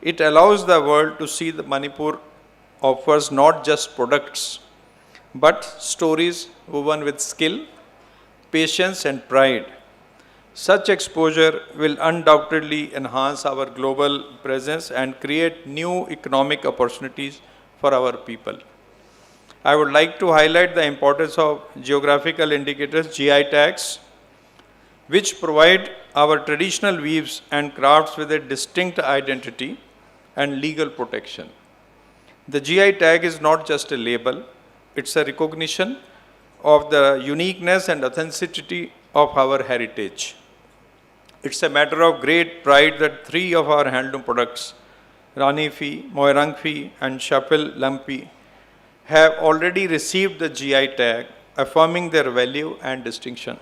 It allows the world to see that Manipur offers not just products, but stories woven with skill, patience, and pride. Such exposure will undoubtedly enhance our global presence and create new economic opportunities for our people. I would like to highlight the importance of geographical indicators, GI tags, which provide our traditional weaves and crafts with a distinct identity and legal protection. The GI tag is not just a label, it's a recognition of the uniqueness and authenticity of our heritage. It's a matter of great pride that 3 of our handloom products, Rani Fi, Moirang Fi, and Shapil Lampi, have already received the GI tag, affirming their value and distinction.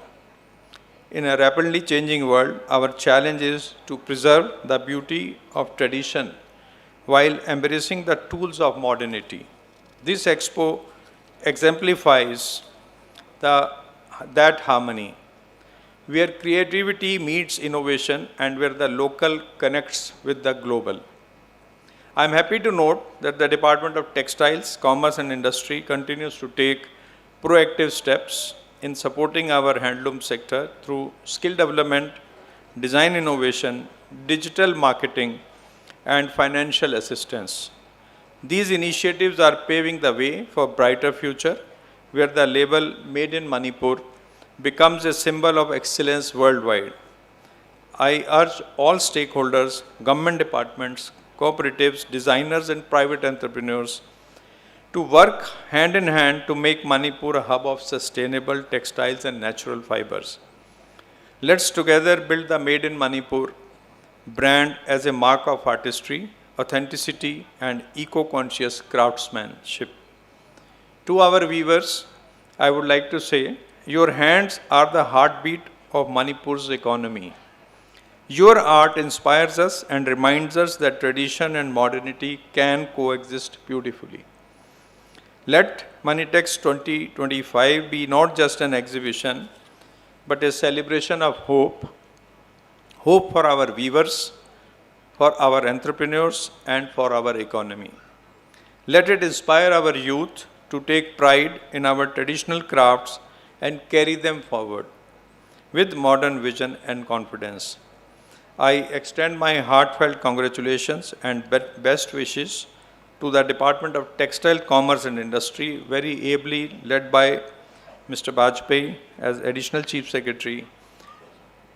In a rapidly changing world, our challenge is to preserve the beauty of tradition while embracing the tools of modernity. This expo exemplifies that harmony, where creativity meets innovation and where the local connects with the global. I am happy to note that the Department of Textiles, Commerce and Industry continues to take proactive steps in supporting our handloom sector through skill development, design innovation, digital marketing, and financial assistance. These initiatives are paving the way for a brighter future, where the label Made in Manipur becomes a symbol of excellence worldwide. I urge all stakeholders, government departments, cooperatives, designers, and private entrepreneurs to work hand in hand to make Manipur a hub of sustainable textiles and natural fibers. Let's together build the Made in Manipur brand as a mark of artistry, authenticity, and eco-conscious craftsmanship. To our weavers, I would like to say, your hands are the heartbeat of Manipur's economy. Your art inspires us and reminds us that tradition and modernity can coexist beautifully. Let MANITEX 2025 be not just an exhibition, but a celebration of hope. Hope for our weavers, for our entrepreneurs, and for our economy. Let it inspire our youth to take pride in our traditional crafts and carry them forward with modern vision and confidence. I extend my heartfelt congratulations and best wishes to the Department of Textile, Commerce and Industry, very ably led by Mr. Bajpai as Additional Chief Secretary,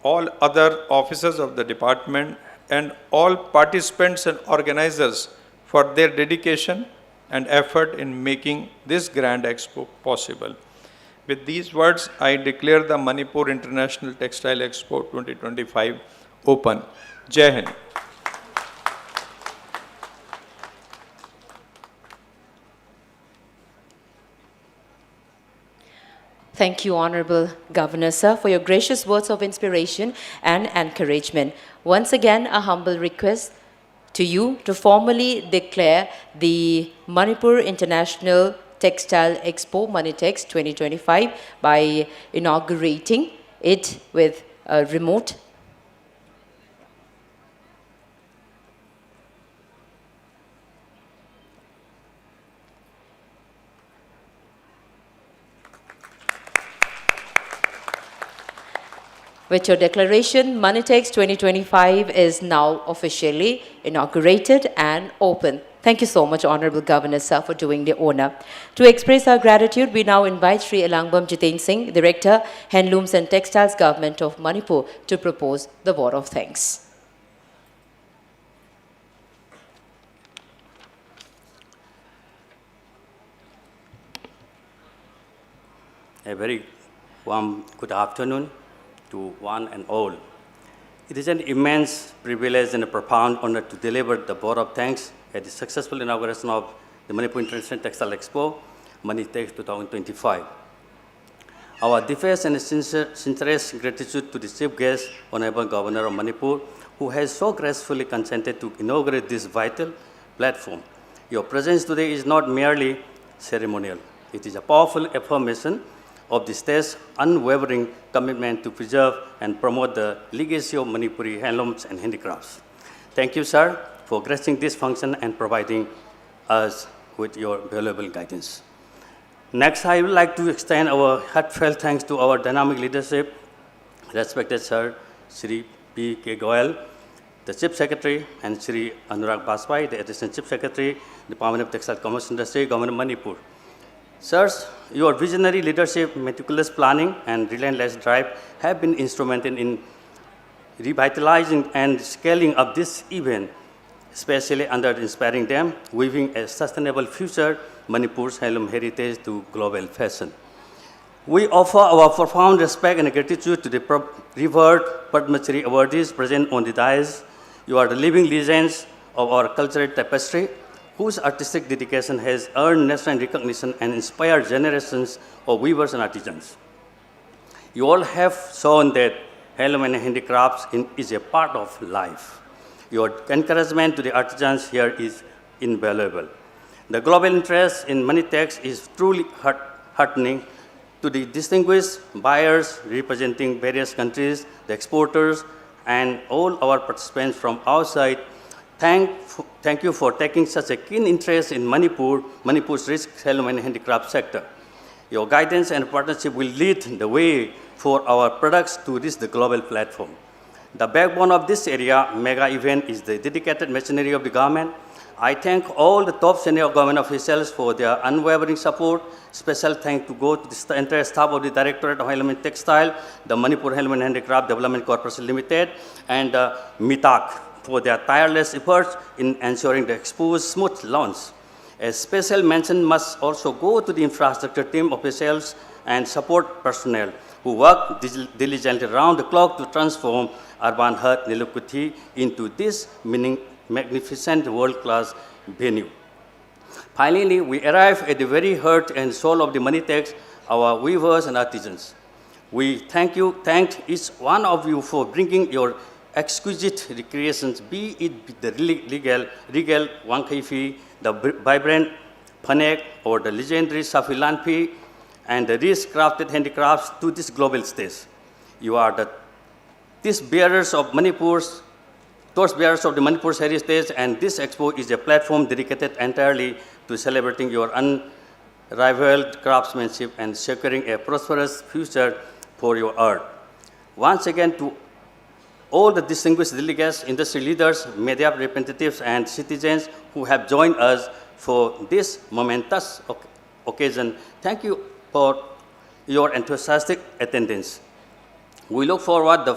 all other officers of the department, and all participants and organizers for their dedication and effort in making this grand expo possible. With these words, I declare the Manipur International Textile Expo 2025 open. Jai Hind. Thank you, Honorable Governor, sir, for your gracious words of inspiration and encouragement. Once again, a humble request to you to formally declare the Manipur International Textile Expo, MANITEX 2025, by inaugurating it with a remote With your declaration, MANITEX 2025 is now officially inaugurated and open. Thank you so much, Honorable Governor, sir, for doing the honor. To express our gratitude, we now invite Sri Elangbam Jiten Singh, Director, Handlooms and Textiles, Government of Manipur, to propose the vote of thanks. A very warm good afternoon to one and all. It is an immense privilege and a profound honor to deliver the vote of thanks at the successful inauguration of the Manipur International Textile Expo. MANITEX 2025. Our deepest and sincerest gratitude to the Chief Guest, Honorable Governor of Manipur, who has so gracefully consented to inaugurate this vital platform. Your presence today is not merely ceremonial. It is a powerful affirmation of the state's unwavering commitment to preserve and promote the legacy of Manipuri handlooms and handicrafts. Thank you, sir, for gracing this function and providing us with your valuable guidance. Next, I would like to extend our heartfelt thanks to our dynamic leadership, respected Sir Shri P.K. Goyal, the Chief Secretary, and Shri Anurag Baspai, the Assistant Chief Secretary, Department of Textile Commerce Industry, Government of Manipur. Sirs, your visionary leadership, meticulous planning, and relentless drive have been instrumental in revitalizing and scaling up this event, especially under inspiring them, weaving a sustainable future Manipur's handloom heritage to global fashion. We offer our profound respect and gratitude to the revered Padma Shri awardees present on the dais. You are the living legends of our cultural tapestry, whose artistic dedication has earned national recognition and inspired generations of weavers and artisans. You all have shown that handloom and handicrafts is a part of life. Your encouragement to the artisans here is invaluable. The global interest in MANITEX is truly heartening. To the distinguished buyers representing various countries, the exporters, and all our participants from outside, thank you for taking such a keen interest in Manipur's rich handloom and handicraft sector. Your guidance and partnership will lead the way for our products to reach the global platform. The backbone of this area mega event is the dedicated machinery of the government. I thank all the top senior government officials for their unwavering support. Special thanks to go to the entire staff of the Directorate of Handloom and Textile, the Manipur Handloom and Handicraft Development Corporation Limited, and MITAC for their tireless efforts in ensuring the Expo's smooth launch. A special mention must also go to the infrastructure team officials and support personnel who work diligently around the clock to transform Urban Hut Nilukuthi into this magnificent world-class venue. Finally, we arrive at the very heart and soul of the MANITEX, our weavers and artisans. We thank each one of you for bringing your exquisite recreations, be it the regal Wangkaifi, the vibrant Phanek, or the legendary Safilanpi, and the rich crafted handicrafts to this global stage. You are these bearers of Manipur's torchbearers of the Manipur's heritage, and this expo is a platform dedicated entirely to celebrating your unrivaled craftsmanship and securing a prosperous future for your art. Once again, to all the distinguished delegates, industry leaders, media representatives, and citizens who have joined us for this momentous occasion, thank you for your enthusiastic attendance. We look forward to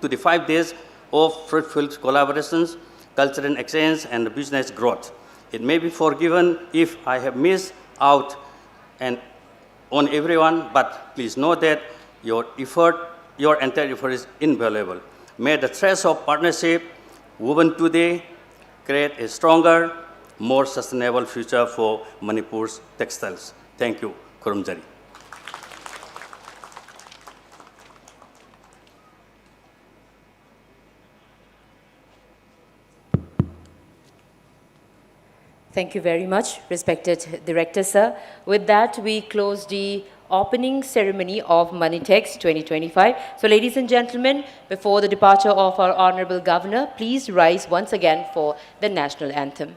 the 5 days of fruitful collaborations, cultural exchange, and business growth. It may be forgiven if I have missed out on everyone, but please know that your entire effort is invaluable. May the threads of partnership woven today create a stronger, more sustainable future for Manipur's textiles. Thank you, Kurumjari. Thank you very much, respected Director, sir. With that, we close the opening ceremony of MANITEX 2025. So, ladies and gentlemen, before the departure of our Honorable Governor, please rise once again for the national anthem.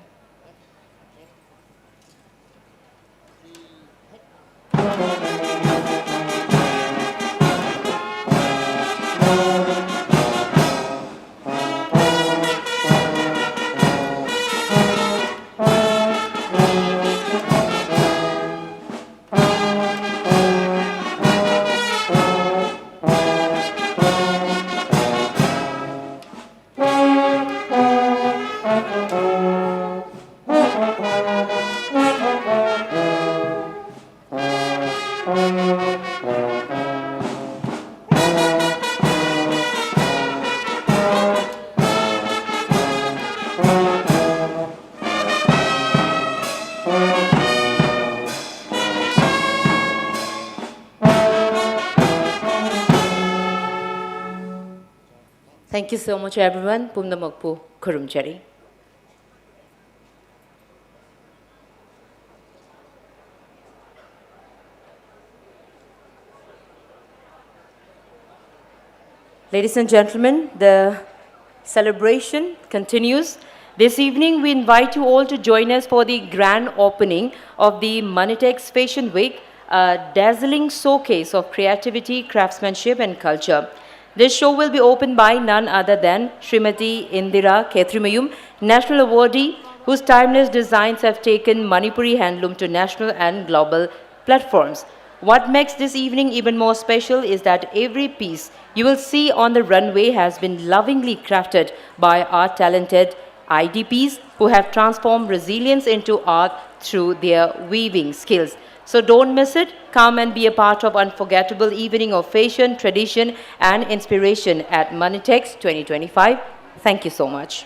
Thank you so much, everyone. Pumnamokpu Kurumchari. Ladies and gentlemen, the celebration continues. This evening, we invite you all to join us for the grand opening of the MANITEX Fashion Week, a dazzling showcase of creativity, craftsmanship, and culture. This show will be opened by none other than Srimati Indira Khetrimayum, National Awardee, whose timeless designs have taken Manipuri handloom to national and global platforms. What makes this evening even more special is that every piece you will see on the runway has been lovingly crafted by our talented IDPs who have transformed resilience into art through their weaving skills. So don't miss it. Come and be a part of unforgettable evening of fashion, tradition, and inspiration at MANITEX 2025. Thank you so much.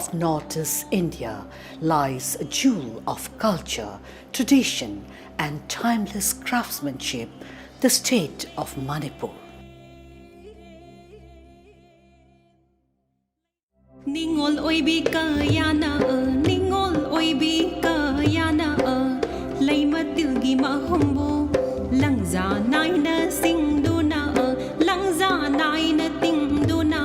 of Northeast India lies a jewel of culture, tradition, and timeless craftsmanship, the state of Manipur. Ningol oibi ka yana ningol oibi ka yana laima tilgi mahumbu langza naina singduna langza naina tingduna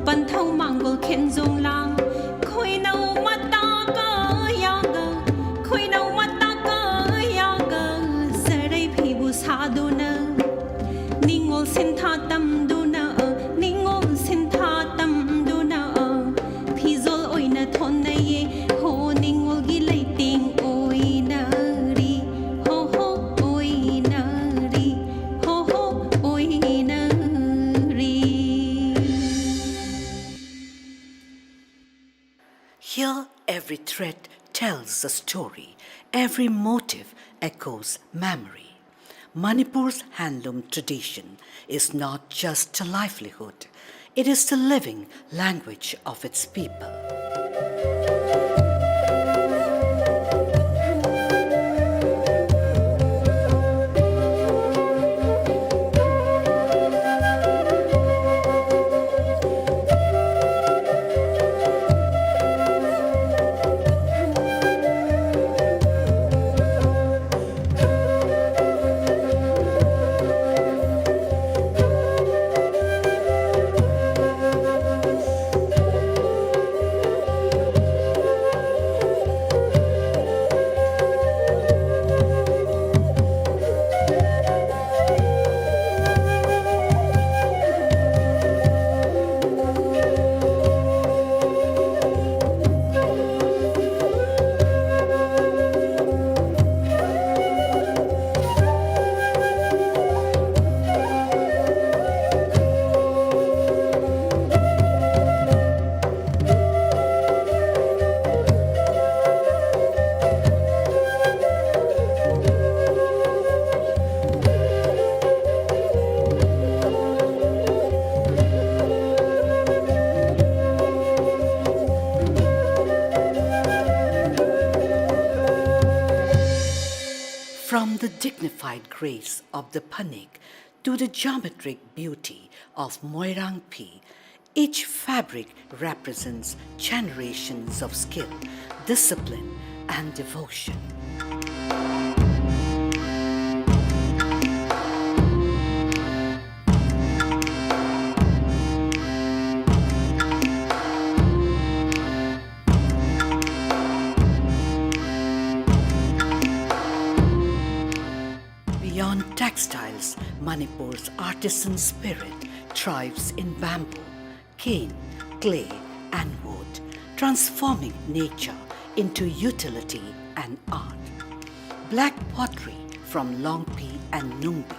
panthau mangol khenzong lang khoinau mata ka yaga khoinau mata ka yaga sarai phibu saduna ningol sintha tamduna ningol sintha tamduna phizol oina thonnaye ho ningol gi leiting oina ri ho ho oina ri ho ho oina ri. Here, every thread tells a story, every motif echoes memory. Manipur's handloom tradition is not just a livelihood, it is the living language of its people. From the dignified grace of the panik to the geometric beauty of Moirangpi, each fabric represents generations of skill, discipline, and devotion. Beyond textiles, Manipur's artisan spirit thrives in bamboo, cane, clay, and wood, transforming nature into utility and art. Black pottery from Longpi and Nungpi,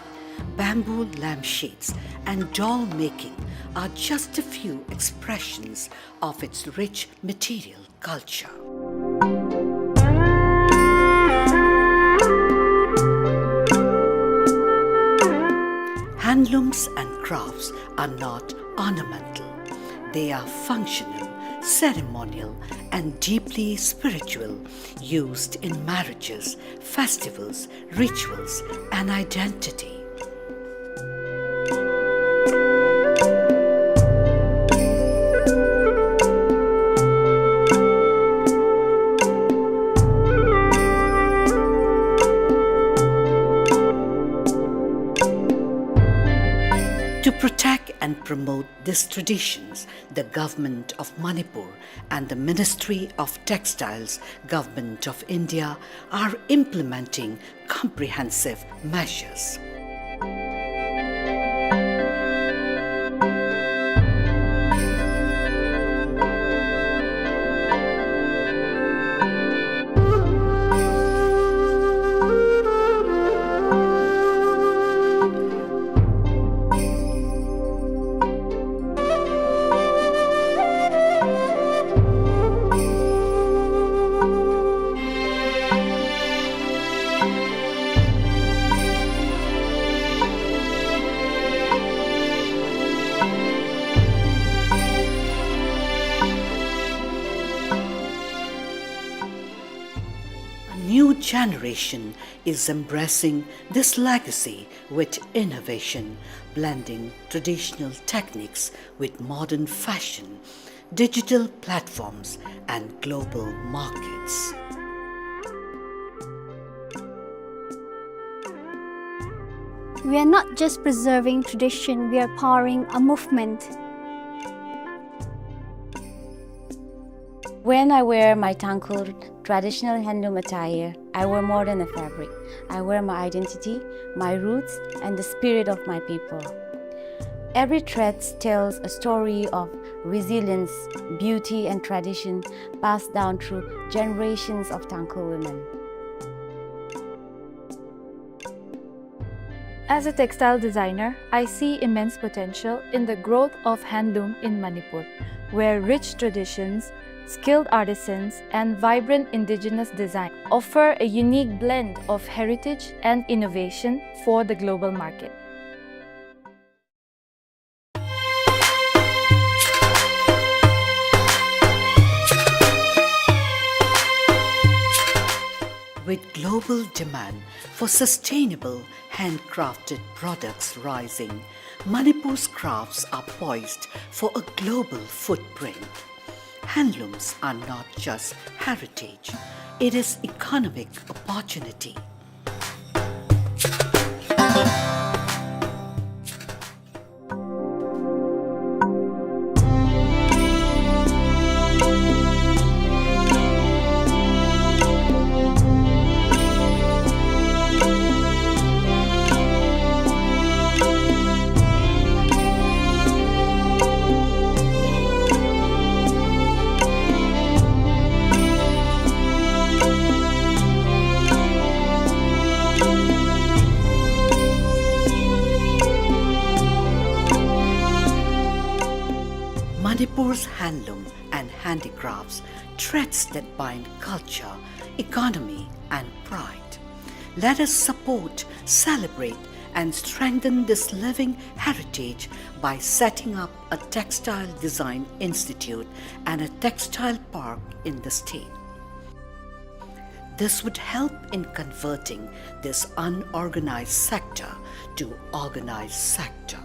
bamboo lampshades, and doll making are just a few expressions of its rich material culture. Handlooms and crafts are not ornamental. They are functional, ceremonial, and deeply spiritual, used in marriages, festivals, rituals, and identity. To protect and promote these traditions, the Government of Manipur and the Ministry of Textiles, Government of India are implementing comprehensive measures. new generation is embracing this legacy with innovation, blending traditional techniques with modern fashion, digital platforms, and global markets. We are not just preserving tradition, we are powering a movement. When I wear my Tangkhul traditional handloom attire, I wear more than a fabric. I wear my identity, my roots, and the spirit of my people. Every thread tells a story of resilience, beauty, and tradition passed down through generations of Tangkhul women. As a textile designer, I see immense potential in the growth of handloom in Manipur, where rich traditions, skilled artisans, and vibrant indigenous design offer a unique blend of heritage and innovation for the global market. With global demand for sustainable handcrafted products rising, Manipur's crafts are poised for a global footprint. Handlooms are not just heritage, it is economic opportunity. Manipur's handloom and handicrafts, threads that bind culture, economy, and pride. Let us support, celebrate, and strengthen this living heritage by setting up a textile design institute and a textile park in the state. This would help in converting this unorganized sector to organized sector.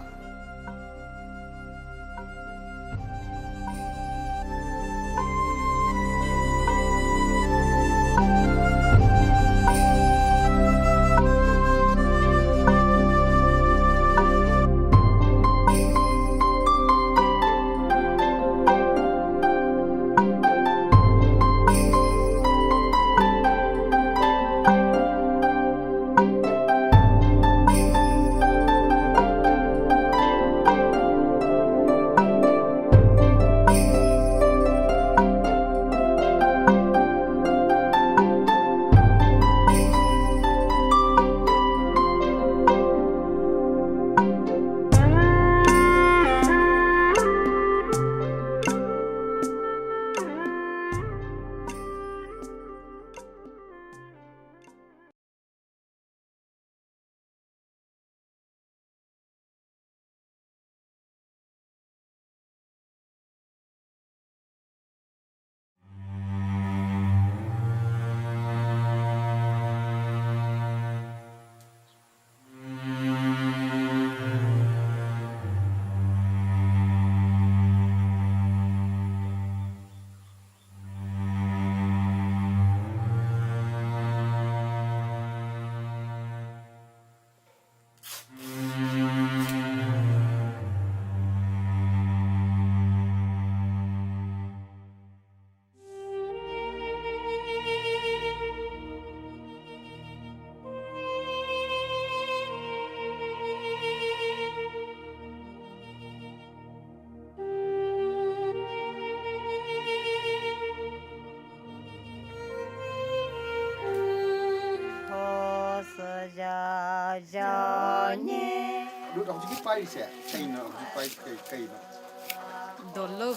Dollo.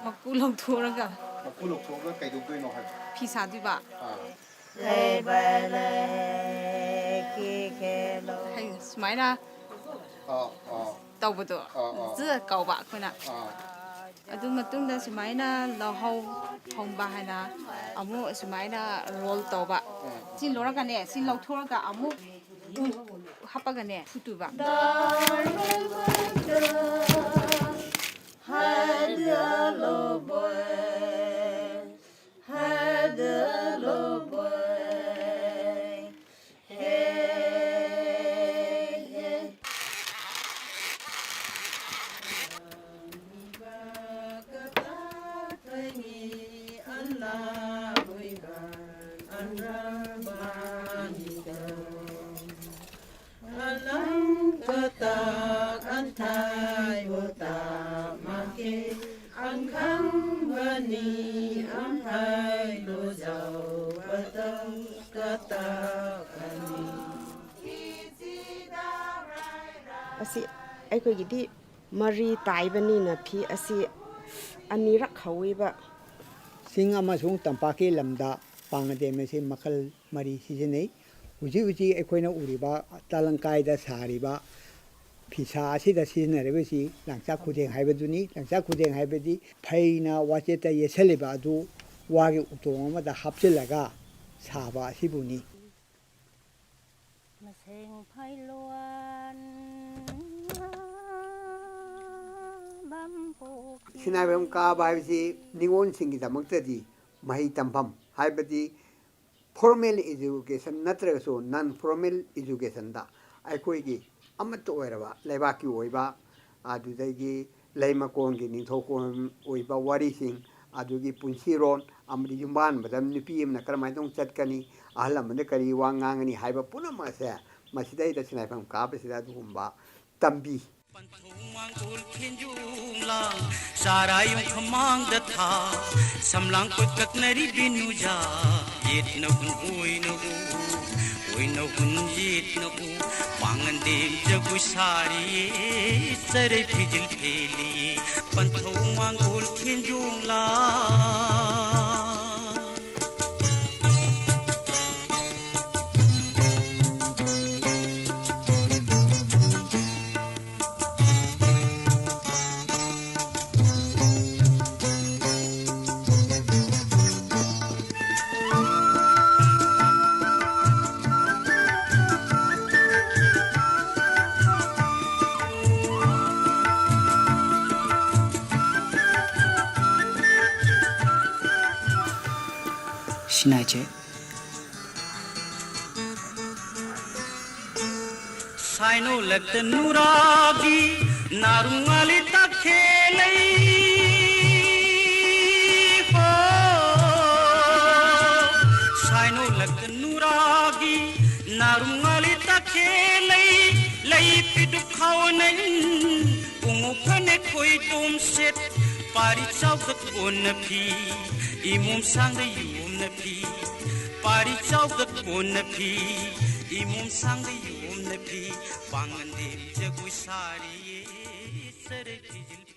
Makulong thuraga. Makulong thuraga kay dugay no hay. Pisa di ba? Hay smile na. Tawbado. Zhe kau ba kuna. ꯑꯗꯨ ꯃꯇꯨꯡꯗ ꯁꯨꯃꯥꯏꯅ ꯂꯧꯍꯧ ꯍꯣꯡꯕ ꯍꯥꯏꯅ ꯑꯃꯨꯛ ꯁꯨꯃꯥꯏꯅ role ꯇꯧꯕ ꯁꯤ ꯂꯣꯏꯔꯒꯅꯦ ꯁꯤ ꯂꯧꯊꯣꯛꯑꯒ ꯑꯃꯨꯛ ꯍꯥꯞꯄꯒꯅꯦ ꯐꯨꯠꯇꯨꯕ ꯑꯁꯤ ꯑꯩꯈꯣꯏꯒꯤꯗꯤ ꯃꯔꯤ ꯇꯥꯏꯕꯅꯤꯅ ꯐꯤ ꯑꯁꯤ ꯑꯅꯤꯔꯛ ꯍꯧꯋꯦꯕ ꯆꯤꯡ ꯑꯃꯁꯨꯡ ꯇꯝꯄꯥꯛꯀꯤ ꯂꯝꯗ ꯄꯥꯡꯒꯗꯦꯝ ꯑꯁꯤ ꯃꯈꯜ ꯃꯔꯤ ꯁꯤꯖꯤꯟꯅꯩ ꯍꯧꯖꯤꯛ ꯍꯧꯖꯤꯛ ꯑꯩꯈꯣꯏꯅ ꯎꯔꯤꯕ ꯇꯥꯂꯪꯀꯥꯏꯗ ꯁꯥꯔꯤꯕ ꯐꯤꯁꯥ ꯑꯁꯤꯗ ꯁꯤꯖꯤꯟꯅꯔꯤꯕꯁꯤ ꯂꯥꯡꯆꯥꯛ ꯈꯨꯗꯦꯡ ꯍꯥꯏꯕꯗꯨꯅꯤ ꯂꯥꯡꯆꯥꯛ ꯈꯨꯗꯦꯡ ꯍꯥꯏꯕꯗꯤ ꯐꯩꯅ ꯋꯥꯆꯦꯠꯇ ꯌꯦꯠꯁꯜꯂꯤꯕ ꯑꯗꯨ ꯋꯥꯒꯤ ꯎꯇꯣꯡ ꯑꯃꯗ ꯍꯥꯞꯆꯤꯜꯂꯒ ꯁꯥꯕ ꯑꯁꯤꯕꯨꯅꯤ ꯁꯤꯟꯅꯥꯏꯕꯝ ꯀꯥꯕ ꯍꯥꯏꯕꯁꯤ ꯅꯤꯉꯣꯜꯁꯤꯡꯒꯤꯗꯃꯛꯇꯗꯤ ꯃꯍꯩ ꯇꯝꯐꯝ ꯍꯥꯏꯕꯗꯤ ꯐꯣꯔꯃꯦꯜ ꯏꯖꯨꯀꯦꯁꯟ ꯅꯠꯇ꯭ꯔꯒꯁꯨ ꯅꯟ ꯐꯣꯔꯃꯦꯜ ꯏꯖꯨꯀꯦꯁꯟꯗ ꯑꯩꯈꯣꯏꯒꯤ ꯑꯃꯠꯇ ꯑꯣꯏꯔꯕ ꯂꯩꯕꯥꯛꯀꯤ ꯑꯣꯏꯕ ꯑꯗꯨꯗꯒꯤ ꯂꯩꯃꯀꯣꯟꯒꯤ ꯅꯤꯡꯊꯧꯀꯣꯟ ꯑꯣꯏꯕ ꯋꯥꯔꯤꯁꯤꯡ ꯑꯗꯨꯒꯤ ꯄꯨꯟꯁꯤꯔꯣꯟ ꯑꯃꯗꯤ ꯌꯨꯝꯕꯥꯟꯕꯗ ꯅꯨꯄꯤ ꯑꯃꯅ ꯀꯔꯝꯍꯥꯏꯅ ꯇꯧꯅ ꯆꯠꯀꯅꯤ ꯑꯍꯜ ꯂꯃꯟꯗ ꯀꯔꯤ ꯋꯥ ꯉꯥꯡꯒꯅꯤ ꯍꯥꯏꯕ ꯄꯨꯝꯅꯃꯛ ꯑꯁꯦ ꯃꯁꯤꯗꯩꯗ ꯁꯤꯟꯅꯥꯏꯐꯝ ꯀꯥꯕꯁꯤꯗ ꯑꯗꯨꯒꯨꯝꯕ ꯇꯝꯕꯤ Sarayong kamangda tha samlang ko kaknari binuja yet na hun oi na hun yet na pangandim jagu sari sare phijil pheli pantho mangol khinjung la Sinaje Saino lagta nuragi narungali takhelai ho Saino lagta nuragi narungali takhelai lai pidu khawnai ungu phane khoi tum set pari chawdat on phi imum sang da yum na phi pari chawdat on phi imum sang da yum na phi pangandim jagu sari sare phijil